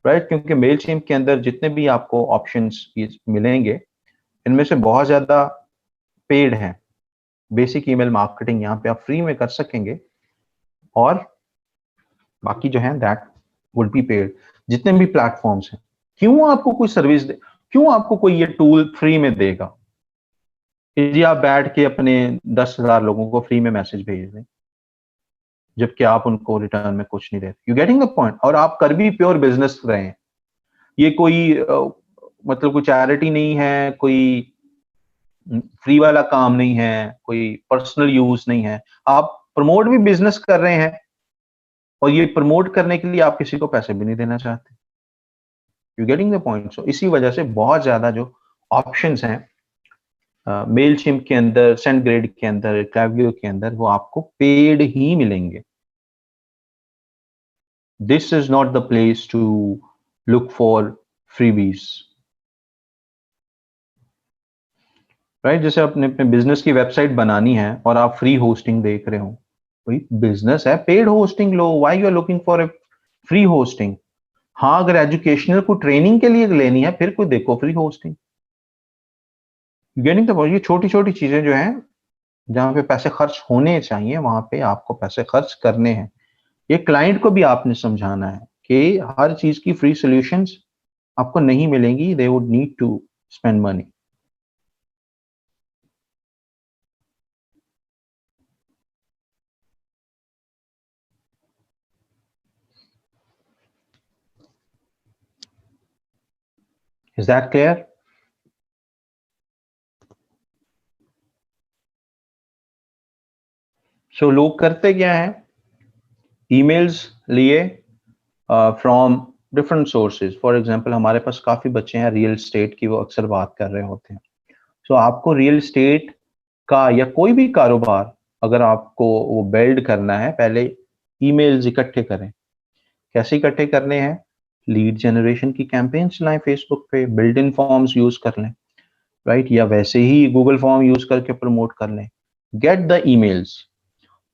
राइट। क्योंकि मेलचिम्प के अंदर जितने भी आपको ऑप्शंस मिलेंगे, इनमें से बहुत ज्यादा पेड हैं। बेसिक ईमेल मार्केटिंग यहाँ पे आप फ्री में कर सकेंगे और बाकी जो है दैट वुड बी पेड। जितने भी प्लेटफॉर्म्स हैं, क्यों आपको कोई सर्विस दे, क्यों आपको कोई ये टूल फ्री में देगा कि जी आप बैठ के अपने 10,000 लोगों को फ्री में मैसेज भेज दें, जबकि आप उनको रिटर्न में कुछ नहीं देते। You getting the point. और आप कर भी प्योर बिजनेस रहे हैं, ये कोई मतलब कोई चैरिटी नहीं है, कोई फ्री वाला काम नहीं है, कोई पर्सनल यूज नहीं है। आप प्रमोट भी बिजनेस कर रहे हैं और ये प्रमोट करने के लिए आप किसी को पैसे भी नहीं देना चाहते। You getting the point. So इसी वजह से बहुत ज्यादा जो ऑप्शंस हैं मेलचिम्प के अंदर, सेंडग्रेड के अंदर, क्लावियो के अंदर, वो आपको पेड ही मिलेंगे। This is not the place to look for freebies, right. जैसे अपने अपने बिजनेस की वेबसाइट बनानी है और आप फ्री होस्टिंग देख रहे हो, भाई बिजनेस है, पेड होस्टिंग लो। Why you are looking for a free hosting? हाँ, अगर एजुकेशनल को ट्रेनिंग के लिए लेनी है फिर कोई देखो फ्री होस्टिंग। गेटिंग द, ये छोटी छोटी चीजें जो हैं, जहां पे पैसे खर्च होने चाहिए वहां पे आपको पैसे खर्च करने हैं। ये क्लाइंट को भी आपने समझाना है कि हर चीज की फ्री सॉल्यूशंस आपको नहीं मिलेंगी, they would need to spend money. Is that clear? So लोग करते क्या है, ईमेल्स लिए from different sources. For example हमारे पास काफी बच्चे हैं रियल एस्टेट की, वो अक्सर बात कर रहे होते हैं। सो आपको रियल एस्टेट का या कोई भी कारोबार अगर आपको वो बिल्ड करना है, पहले ईमेल्स इकट्ठे करें। कैसे इकट्ठे करने हैं? लीड जनरेशन की कैंपेन चलाएं फेसबुक पे, बिल्ड इन फॉर्म्स यूज कर लें, राइट, या वैसे ही गूगल फॉर्म यूज करके प्रमोट कर लें। गेट द ईमेल्स,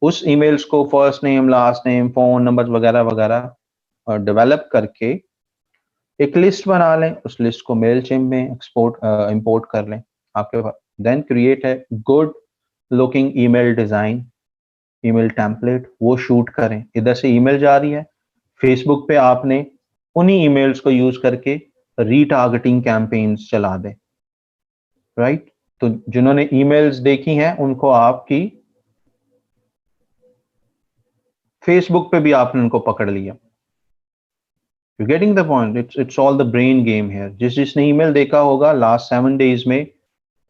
उस ईमेल्स को first name, last name, phone number वगैरह वगैरह डेवलप करके एक लिस्ट बना लें, उस लिस्ट को मेलचिम्प में इंपोर्ट कर लें आपके पास। देन क्रिएट है good looking email design, email template, वो शूट करें। इधर से ईमेल जा रही है, फेसबुक पे आपने उन्हीं ईमेल्स को यूज करके रीटारगेटिंग कैंपेन्स चला दें, राइट। तो जिन्होंने ईमेल्स देखी हैं उनको आपकी फेसबुक पे भी आपने उनको पकड़ लिया। You getting the point? It's all the brain game here. जिसने ईमेल देखा होगा लास्ट 7 डेज में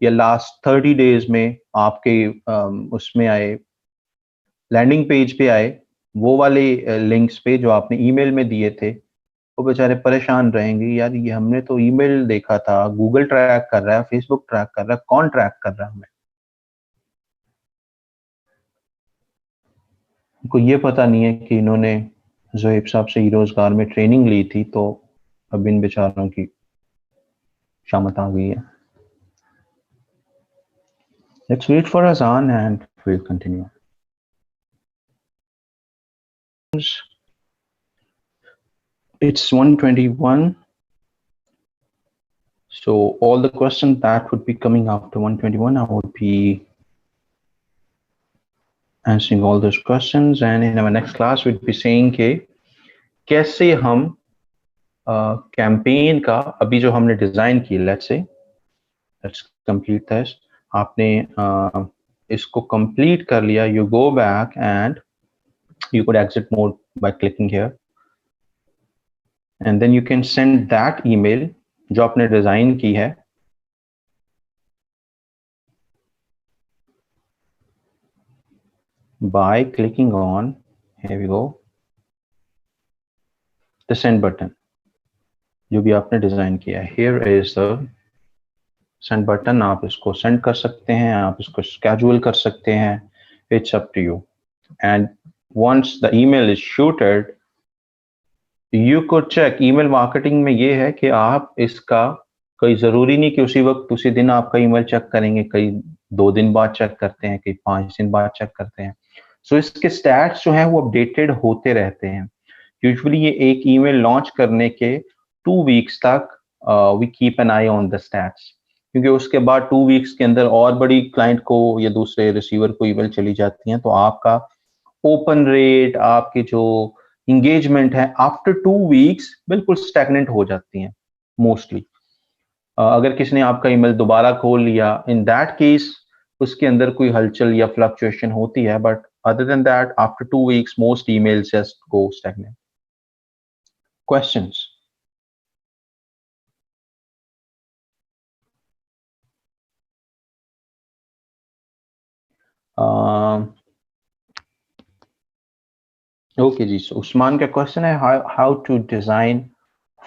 या लास्ट 30 डेज में आपके उसमें आए, लैंडिंग पेज पे आए, वो वाले लिंक्स पे जो आपने ईमेल में दिए थे, वो बेचारे परेशान रहेंगे, यार ये हमने तो ईमेल देखा था, गूगल ट्रैक कर रहा है, फेसबुक ट्रैक कर रहा है, कौन ट्रैक कर रहा है हमें? उनको ये पता नहीं है कि इन्होंने ज़ोएब साहब से रोजगार में ट्रेनिंग ली थी, तो अब इन बेचारों की शामत आ गई है। Let's wait for Azan and we'll continue. It's 1:21. So all the questions that would be coming after 1:21, I would be answering all those questions, and in our next class we'd be saying कि कैसे हम campaign का अभी जो हमने design की, let's complete this. आपने इसको complete कर लिया, you go back and you could exit mode by clicking here, and then you can send that email जो आपने डिजाइन की है by clicking on, here we go, the send button जो भी आपने डिजाइन किया है। Here is the send button. आप इसको send कर सकते हैं, आप इसको schedule कर सकते हैं, it's up to you. And once the email is shooted, you could check. Email marketing में ये है कि आप इसका कोई जरूरी नहीं कि उसी वक्त उसी दिन आपका ईमेल चेक करेंगे, कई 2 दिन बाद चेक करते हैं, कई 5 दिन बाद चेक करते हैं। सो इसके स्टैट्स जो हैं वो अपडेटेड होते रहते हैं। यूजुअली ये एक ईमेल लॉन्च करने के 2 वीक्स तक we keep an eye on the stats, क्योंकि उसके बाद 2 वीक्स के अंदर और बड़ी क्लाइंट को या दूसरे रिसीवर को ईमेल चली जाती हैं, तो आपका ओपन रेट, आपकी जो इंगेजमेंट है आफ्टर 2 वीक्स बिल्कुल स्टैग्नेंट हो जाती हैं मोस्टली। अगर किसी ने आपका ईमेल दोबारा खोल लिया, इन दैट केस उसके अंदर कोई हलचल या फ्लक्चुएशन होती है, but other than that after 2 weeks most emails just go stagnant. Questions? Okay ji, so Usman का क्वेश्चन है how to design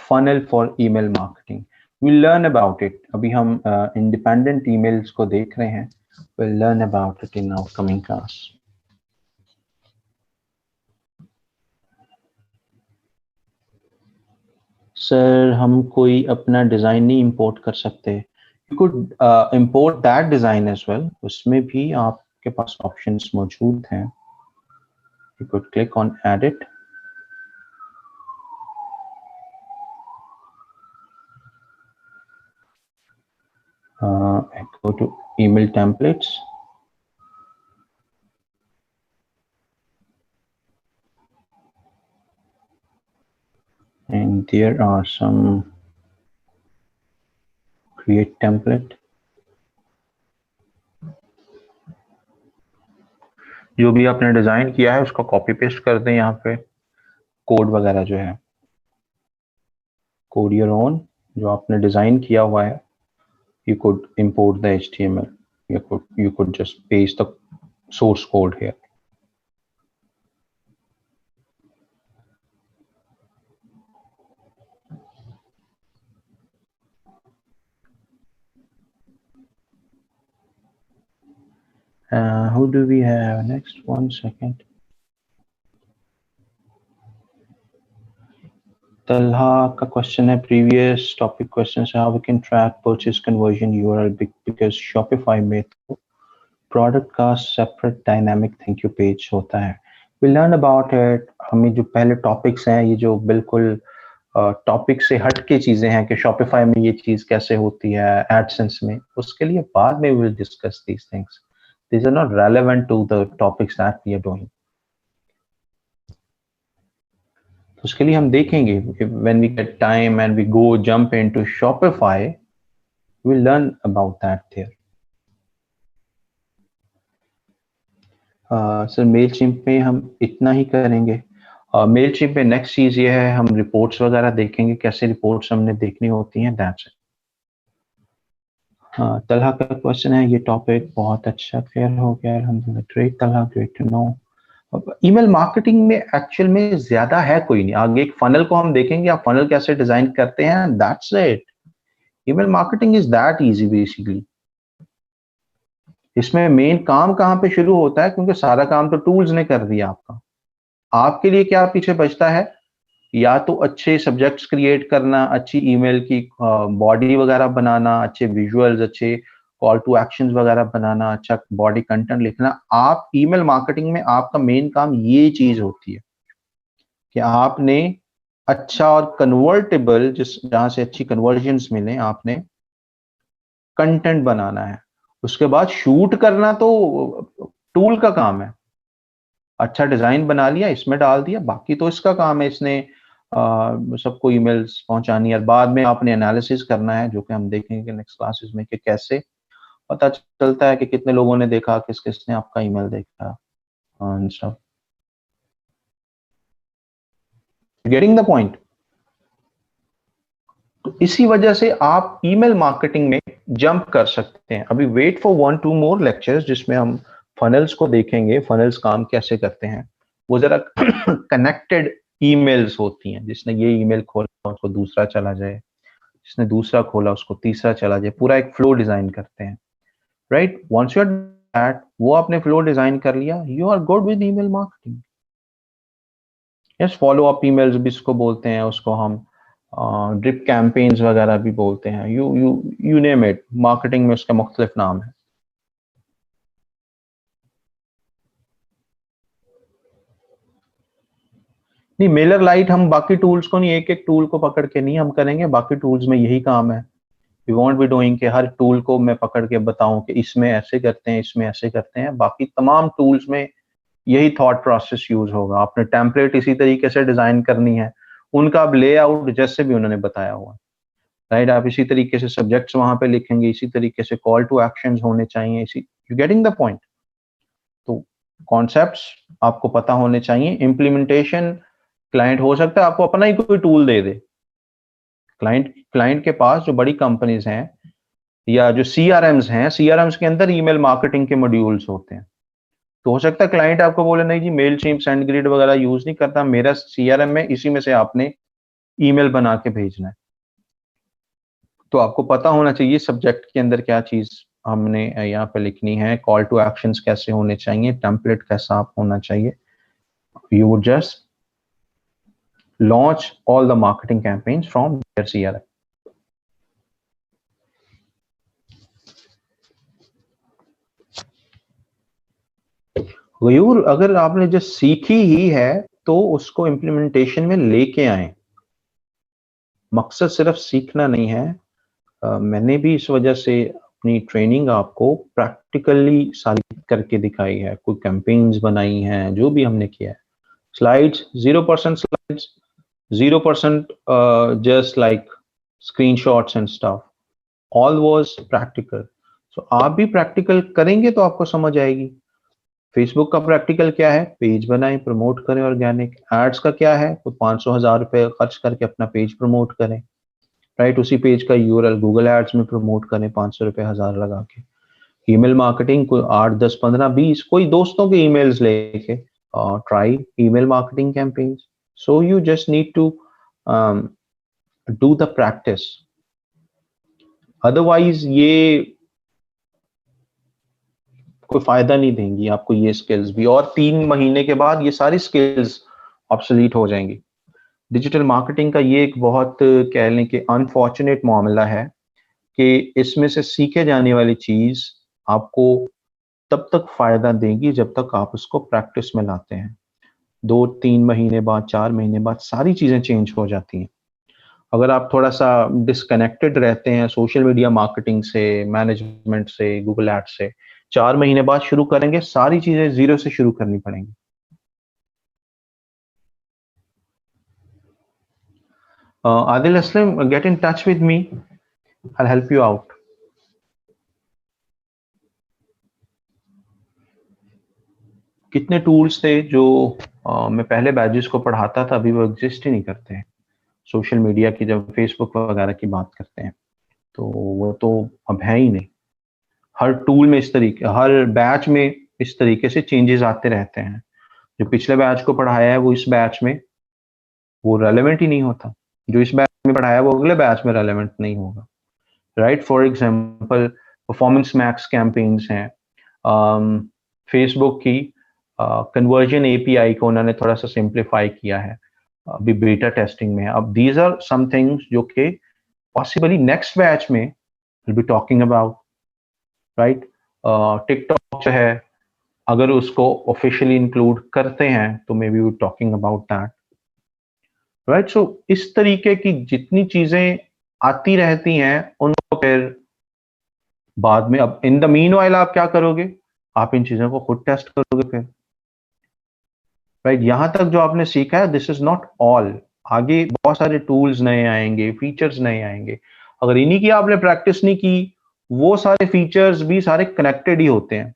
funnel for email marketing. We'll learn about it. अभी हम independent emails को देख रहे हैं, we'll learn about it in our coming class. Sir हम कोई अपना डिजाइन नहीं इंपोर्ट कर सकते? You could import that design as well, उसमें भी आपके पास ऑप्शंस मौजूद हैं। You could click on edit, go to email templates, and there are some create template. जो भी आपने डिजाइन किया है उसको कॉपी पेस्ट कर दें यहाँ पे, कोड वगैरह जो है, कोड योर ओन जो आपने डिजाइन किया हुआ है, you could import the HTML, you could just paste the source code here. Who do we have next? 1 second. Talha का question है, previous topic question है, how we can track purchase conversion URL because Shopify में तो product का separate dynamic thank you page होता है। We learn about it. हमें जो पहले topics हैं, ये जो बिल्कुल टॉपिक से हट के चीजें हैं कि शॉपिफाई में ये चीज कैसे होती है, एडसेंस में, उसके लिए बाद में will discuss these things. These are not relevant to the topics that we are doing. उसके लिए हम देखेंगे when we get time and we go jump into Shopify, we'll learn about that there. Sir Mailchimp में हम इतना ही करेंगे. Mailchimp में next चीज ये है, हम रिपोर्ट्स वगैरह देखेंगे, कैसे रिपोर्ट्स हमने देखनी होती हैं. That's it. हाँ, तलहा का क्वेश्चन है, ये टॉपिक बहुत अच्छा क्लियर हो गया. अल्हम्दुलिल्लाह. Great Talha, great to know. Email marketing में एक्चुअल में ज्यादा है कोई नहीं. आगे एक फनल को हम देखेंगे, आप फनल कैसे डिजाइन करते हैं. That's it. Email marketing is that easy basically. इसमें मेन काम कहाँ पे शुरू होता है, क्योंकि सारा काम तो टूल्स ने कर दिया आपका. आपके लिए क्या पीछे बचता है, या तो अच्छे सब्जेक्ट्स क्रिएट करना, अच्छी ईमेल की बॉडी वगैरह बनाना, अच्छे विजुअल्स, अच्छे कॉल टू एक्शंस वगैरह बनाना, अच्छा बॉडी कंटेंट लिखना. आप ईमेल मार्केटिंग में आपका मेन काम ये चीज होती है कि आपने अच्छा और कन्वर्टेबल, जिस जहां से अच्छी कन्वर्जन्स मिले, आपने कंटेंट बनाना है. उसके बाद शूट करना तो टूल का काम है. अच्छा डिजाइन बना लिया, इसमें डाल दिया, बाकी तो इसका काम है. इसने सबको ईमेल्स पहुंचानी है. बाद में आपने एनालिसिस करना है, जो कि हम देखेंगे नेक्स्ट क्लासेस में, कि कैसे पता चलता है कि कितने लोगों ने देखा, किस किसने आपका ईमेल देखा. Getting the point. तो इसी वजह से आप ईमेल मार्केटिंग में जंप कर सकते हैं. अभी वेट फॉर 1-2 मोर लेक्चर्स, जिसमें हम फनल्स को देखेंगे, फनल्स काम कैसे करते हैं. वो जरा कनेक्टेड ईमेल्स होती हैं. जिसने ये ईमेल खोला उसको दूसरा चला जाए, जिसने दूसरा खोला उसको तीसरा चला जाए. पूरा एक फ्लो डिजाइन करते हैं. Right. Once you are that, वो आपने फ्लो डिजाइन कर लिया, you are good with email marketing. Yes, follow up emails भी इसको बोलते हैं. उसको हम ड्रिप कैंपेन्स वगैरह भी बोलते हैं. You name it. मार्केटिंग में उसका मुख्तलिफ नाम है. नहीं, मेलर लाइट हम बाकी टूल्स को नहीं, एक एक टूल को पकड़ के नहीं हम करेंगे. बाकी टूल्स में यही काम है. वी वॉन्ट बी डूइंग कि हर टूल को मैं पकड़ के बताऊं कि इसमें ऐसे करते हैं, इसमें ऐसे करते हैं. बाकी तमाम टूल्स में यही थॉट प्रोसेस यूज होगा. आपने टेम्पलेट इसी तरीके से डिजाइन करनी है, उनका अब लेआउट जैसे भी उन्होंने बताया हुआ. राइट. आप इसी तरीके से सब्जेक्ट्स वहां पे लिखेंगे, इसी तरीके से कॉल टू एक्शंस होने चाहिए. इसी, यू गेटिंग द पॉइंट. तो कॉन्सेप्ट्स आपको पता होने चाहिए. इम्प्लीमेंटेशन, क्लाइंट हो सकता है आपको अपना ही कोई टूल दे दे. क्लाइंट के पास जो बड़ी कंपनीज हैं या जो सीआरएम्स हैं, सीआरएम्स के अंदर ईमेल मार्केटिंग के मॉड्यूल्स होते हैं. तो हो सकता है क्लाइंट आपको बोले, नहीं जी मेलचिम्प, सेंडग्रिड वगैरह यूज नहीं करता, मेरा सीआरएम में इसी में से आपने ईमेल बना के भेजना है. तो आपको पता होना चाहिए सब्जेक्ट के अंदर क्या चीज हमने यहाँ पे लिखनी है, कॉल टू एक्शंस कैसे होने चाहिए, टेम्पलेट कैसा आप होना चाहिए. You would just launch all the marketing campaigns from their CRM. Gayur, अगर आपने जो सीखी ही है तो उसको इम्प्लीमेंटेशन में लेके आए. मकसद सिर्फ सीखना नहीं है. मैंने भी इस वजह से अपनी ट्रेनिंग आपको प्रैक्टिकली सारी करके दिखाई है. कोई कैंपेन्स बनाई हैं, जो भी हमने किया है. Slides 0% slides, 0% just like screenshots and stuff. All was practical. So आप भी प्रैक्टिकल करेंगे तो आपको समझ आएगी. फेसबुक का प्रैक्टिकल क्या है, पेज बनाएं, प्रमोट करें. ऑर्गेनिक एड्स का क्या है, तो 500,000 रुपए खर्च करके अपना पेज प्रमोट करें. राइट. उसी पेज का यूआरएल गूगल एड्स में प्रमोट करें 500 रुपए, 1000 लगा के. ईमेल मार्केटिंग को 8, 10, 15, 20 कोई दोस्तों के ईमेल्स लेके try email marketing campaigns. So you just need to do the practice. Otherwise ये कोई फायदा नहीं देंगी आपको ये स्किल्स भी. और 3 महीने के बाद ये सारी स्किल्स ऑब्सोलीट हो जाएंगी. डिजिटल मार्केटिंग का ये एक बहुत कह लें कि अनफॉर्चुनेट मामला है कि इसमें से सीखे जाने वाली चीज आपको तब तक फायदा देगी जब तक आप उसको प्रैक्टिस में लाते हैं. 2-3 महीने बाद, 4 महीने बाद सारी चीजें चेंज हो जाती हैं. अगर आप थोड़ा सा डिस्कनेक्टेड रहते हैं सोशल मीडिया मार्केटिंग से, मैनेजमेंट से, गूगल एड्स से, 4 महीने बाद शुरू करेंगे, सारी चीजें जीरो से शुरू करनी पड़ेंगी। Adil Aslam, get in touch with me. I'll help you out. कितने टूल्स थे जो मैं पहले बैचेस को पढ़ाता था, अभी वो एग्जिस्ट ही नहीं करते हैं। सोशल मीडिया की जब फेसबुक वगैरह की बात करते हैं तो वो तो अब है ही नहीं। हर टूल में इस तरीके, हर बैच में इस तरीके से चेंजेस आते रहते हैं। जो पिछले बैच को पढ़ाया है वो इस बैच में वो रेलेवेंट ही नहीं होता, जो इस बैच में पढ़ाया है वो अगले बैच में रेलेवेंट नहीं होगा, right. For example performance max campaigns हैं, फेसबुक की कन्वर्जन एपीआई को उन्होंने थोड़ा सा सिंप्लीफाई किया है, अभी बीटा टेस्टिंग में है। अब दीज आर सम थिंग्स जो कि पॉसिबली नेक्स्ट बैच में will be talking about, right. TikTok जो है अगर उसको ऑफिशियली इंक्लूड करते हैं तो maybe we talking about that, right. So इस तरीके की जितनी चीजें आती रहती हैं उनको फिर बाद में, अब इन द मीन वाइल आप क्या करोगे, आप इन चीजों को खुद टेस्ट करोगे फिर, राइट। यहां तक जो आपने सीखा है दिस इज नॉट ऑल, आगे बहुत सारे टूल्स नए आएंगे, फीचर्स नए आएंगे। अगर इन्हीं की आपने प्रैक्टिस नहीं की, वो सारे फीचर्स भी सारे कनेक्टेड ही होते हैं।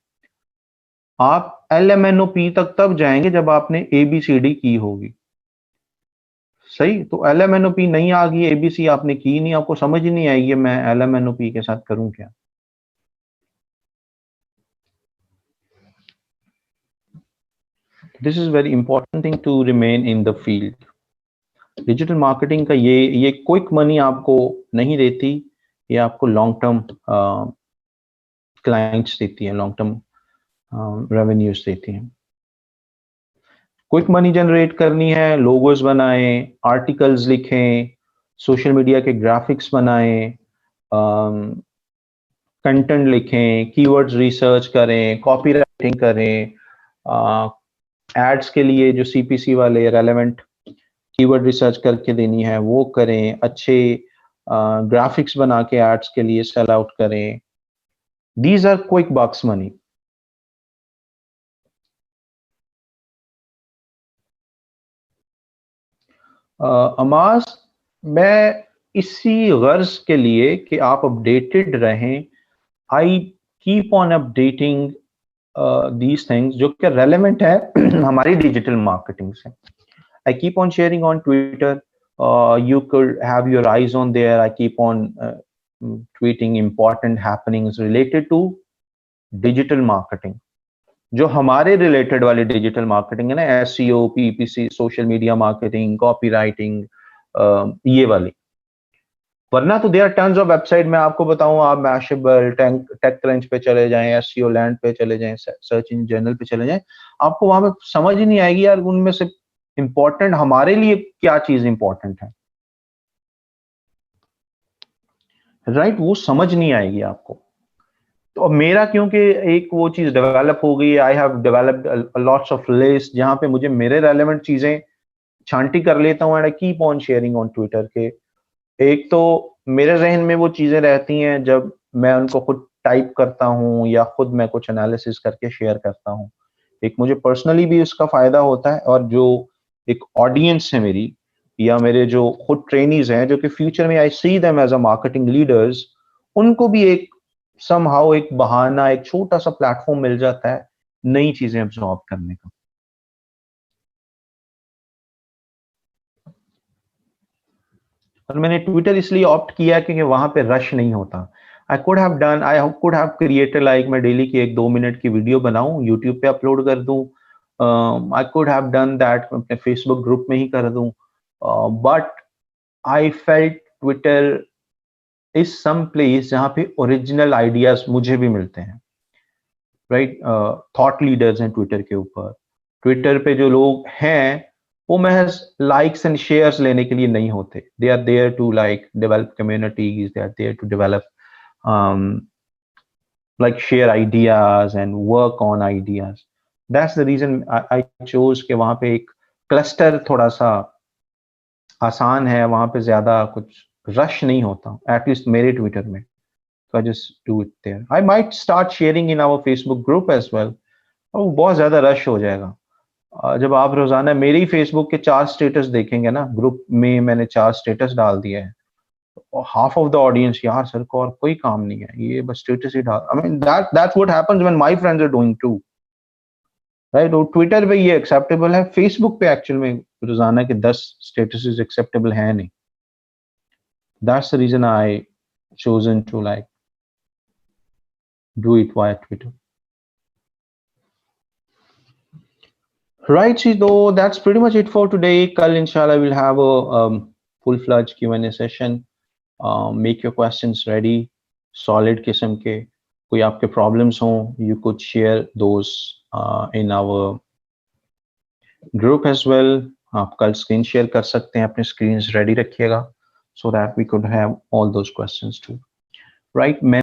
आप LMNOP तक तब जाएंगे जब आपने ABCD की होगी, सही। तो LMNOP नहीं आ गई, ABC आपने की नहीं, आपको समझ ही नहीं आएगी मैं LMNOP के साथ करूं क्या। This is very important thing to remain in the field. Digital marketing का ये क्विक मनी आपको नहीं देती, ये आपको लॉन्ग टर्म क्लाइंट्स देती है, लॉन्ग टर्म रेवेन्यूज देती हैं। क्विक मनी जनरेट करनी है, लोगोस बनाएं, आर्टिकल्स लिखें, सोशल मीडिया के ग्राफिक्स बनाएं, कंटेंट लिखें, कीवर्ड्स रिसर्च करें, कॉपी राइटिंग करें, एड्स के लिए जो CPC वाले रेलेवेंट कीवर्ड रिसर्च करके देनी है वो करें, अच्छे ग्राफिक्स बना के एड्स के लिए सेल आउट करें। These are quick bucks money. अमास, मैं इसी गर्ज के लिए कि आप अपडेटेड रहें, I keep on updating these things जो कि रेलेवेंट है हमारी डिजिटल मार्केटिंग से। I keep on sharing on Twitter. You could have your eyes on there. I keep on tweeting important happenings related to digital marketing. जो हमारे related वाली digital marketing है ना, SEO, PPC, social media marketing, copy writing, ये वाली। वरना तो there tons of website, मैं आपको बताऊं, आप मैशेबल, टेक क्रंच पे चले जाएं, SEO लैंड पे चले जाएं, सर्च इंजन जनरल पे चले जाएं, आपको वहां पे समझ ही नहीं आएगी यार उनमें से इंपॉर्टेंट हमारे लिए क्या चीज इंपॉर्टेंट है, राइट। वो समझ नहीं आएगी आपको। तो अब मेरा क्योंकि एक वो चीज डेवलप हो गई, I have developed lots of list जहां पे मुझे मेरे रेलेवेंट चीजें छांटी कर लेता हूं, and I keep on sharing on Twitter के। एक तो मेरे जहन में वो चीजें रहती हैं जब मैं उनको खुद टाइप करता हूं या खुद मैं कुछ एनालिसिस करके शेयर करता हूं, एक मुझे पर्सनली भी उसका फायदा होता है, और जो एक ऑडियंस है मेरी या मेरे जो खुद ट्रेनीज हैं जो कि फ्यूचर में I see them as a marketing leaders, उनको भी एक समहाउ एक बहाना, एक छोटा सा प्लेटफॉर्म मिल जाता है नई चीजें अब्सॉर्ब करने का। और मैंने ट्विटर इसलिए ऑप्ट किया क्योंकि वहां पे रश नहीं होता। आई कुड हैव क्रिएटेड, लाइक मैं डेली की 1-2 मिनट की वीडियो बनाऊं, यूट्यूब पे अपलोड कर दूं, I could have done that, अपने फेसबुक ग्रुप में ही कर दूं, but I felt Twitter is some place जहां पे ओरिजिनल आइडियाज मुझे भी मिलते हैं, राइट। थॉट लीडर्स हैं ट्विटर के ऊपर। ट्विटर पे जो लोग हैं वो महज लाइक्स एंड शेयर्स लेने के लिए नहीं होते, they are there to like develop communities, they are there to develop like share ideas and work on ideas. That's the reason I chose कि वहां पे एक क्लस्टर थोड़ा सा आसान है, वहां पे ज्यादा कुछ रश नहीं होता, एटलीस्ट मेरे ट्विटर में। So I just do it there. I might start sharing in our Facebook group as well. और वो बहुत ज्यादा रश हो जाएगा। जब आप रोजाना मेरे ही फेसबुक के 4 स्टेटस देखेंगे ना, ग्रुप में मैंने 4 स्टेटस डाल दिए हैं, और हाफ ऑफ द ऑडियंस, यार सर को और कोई काम नहीं है, ये बस स्टेटस ही डाल। I mean that's what happens when my friends are doing too, right. और ट्विटर पे ये एक्सेप्टेबल है, फेसबुक पे एक्चुअल में रोजाना के 10 स्टेटसेस एक्सेप्टेबल है नहीं। That's the reason I chosen to like do it via Twitter. Right, so that's pretty much it for today. Kal inshallah we'll have a full-fledged Q&A session. Make your questions ready, solid किस्म के। कोई आपके problems हो, you could share those in our group as well. आप कल screen share कर सकते हैं, अपने screens ready रखिएगा so that we could have all those questions too. Right?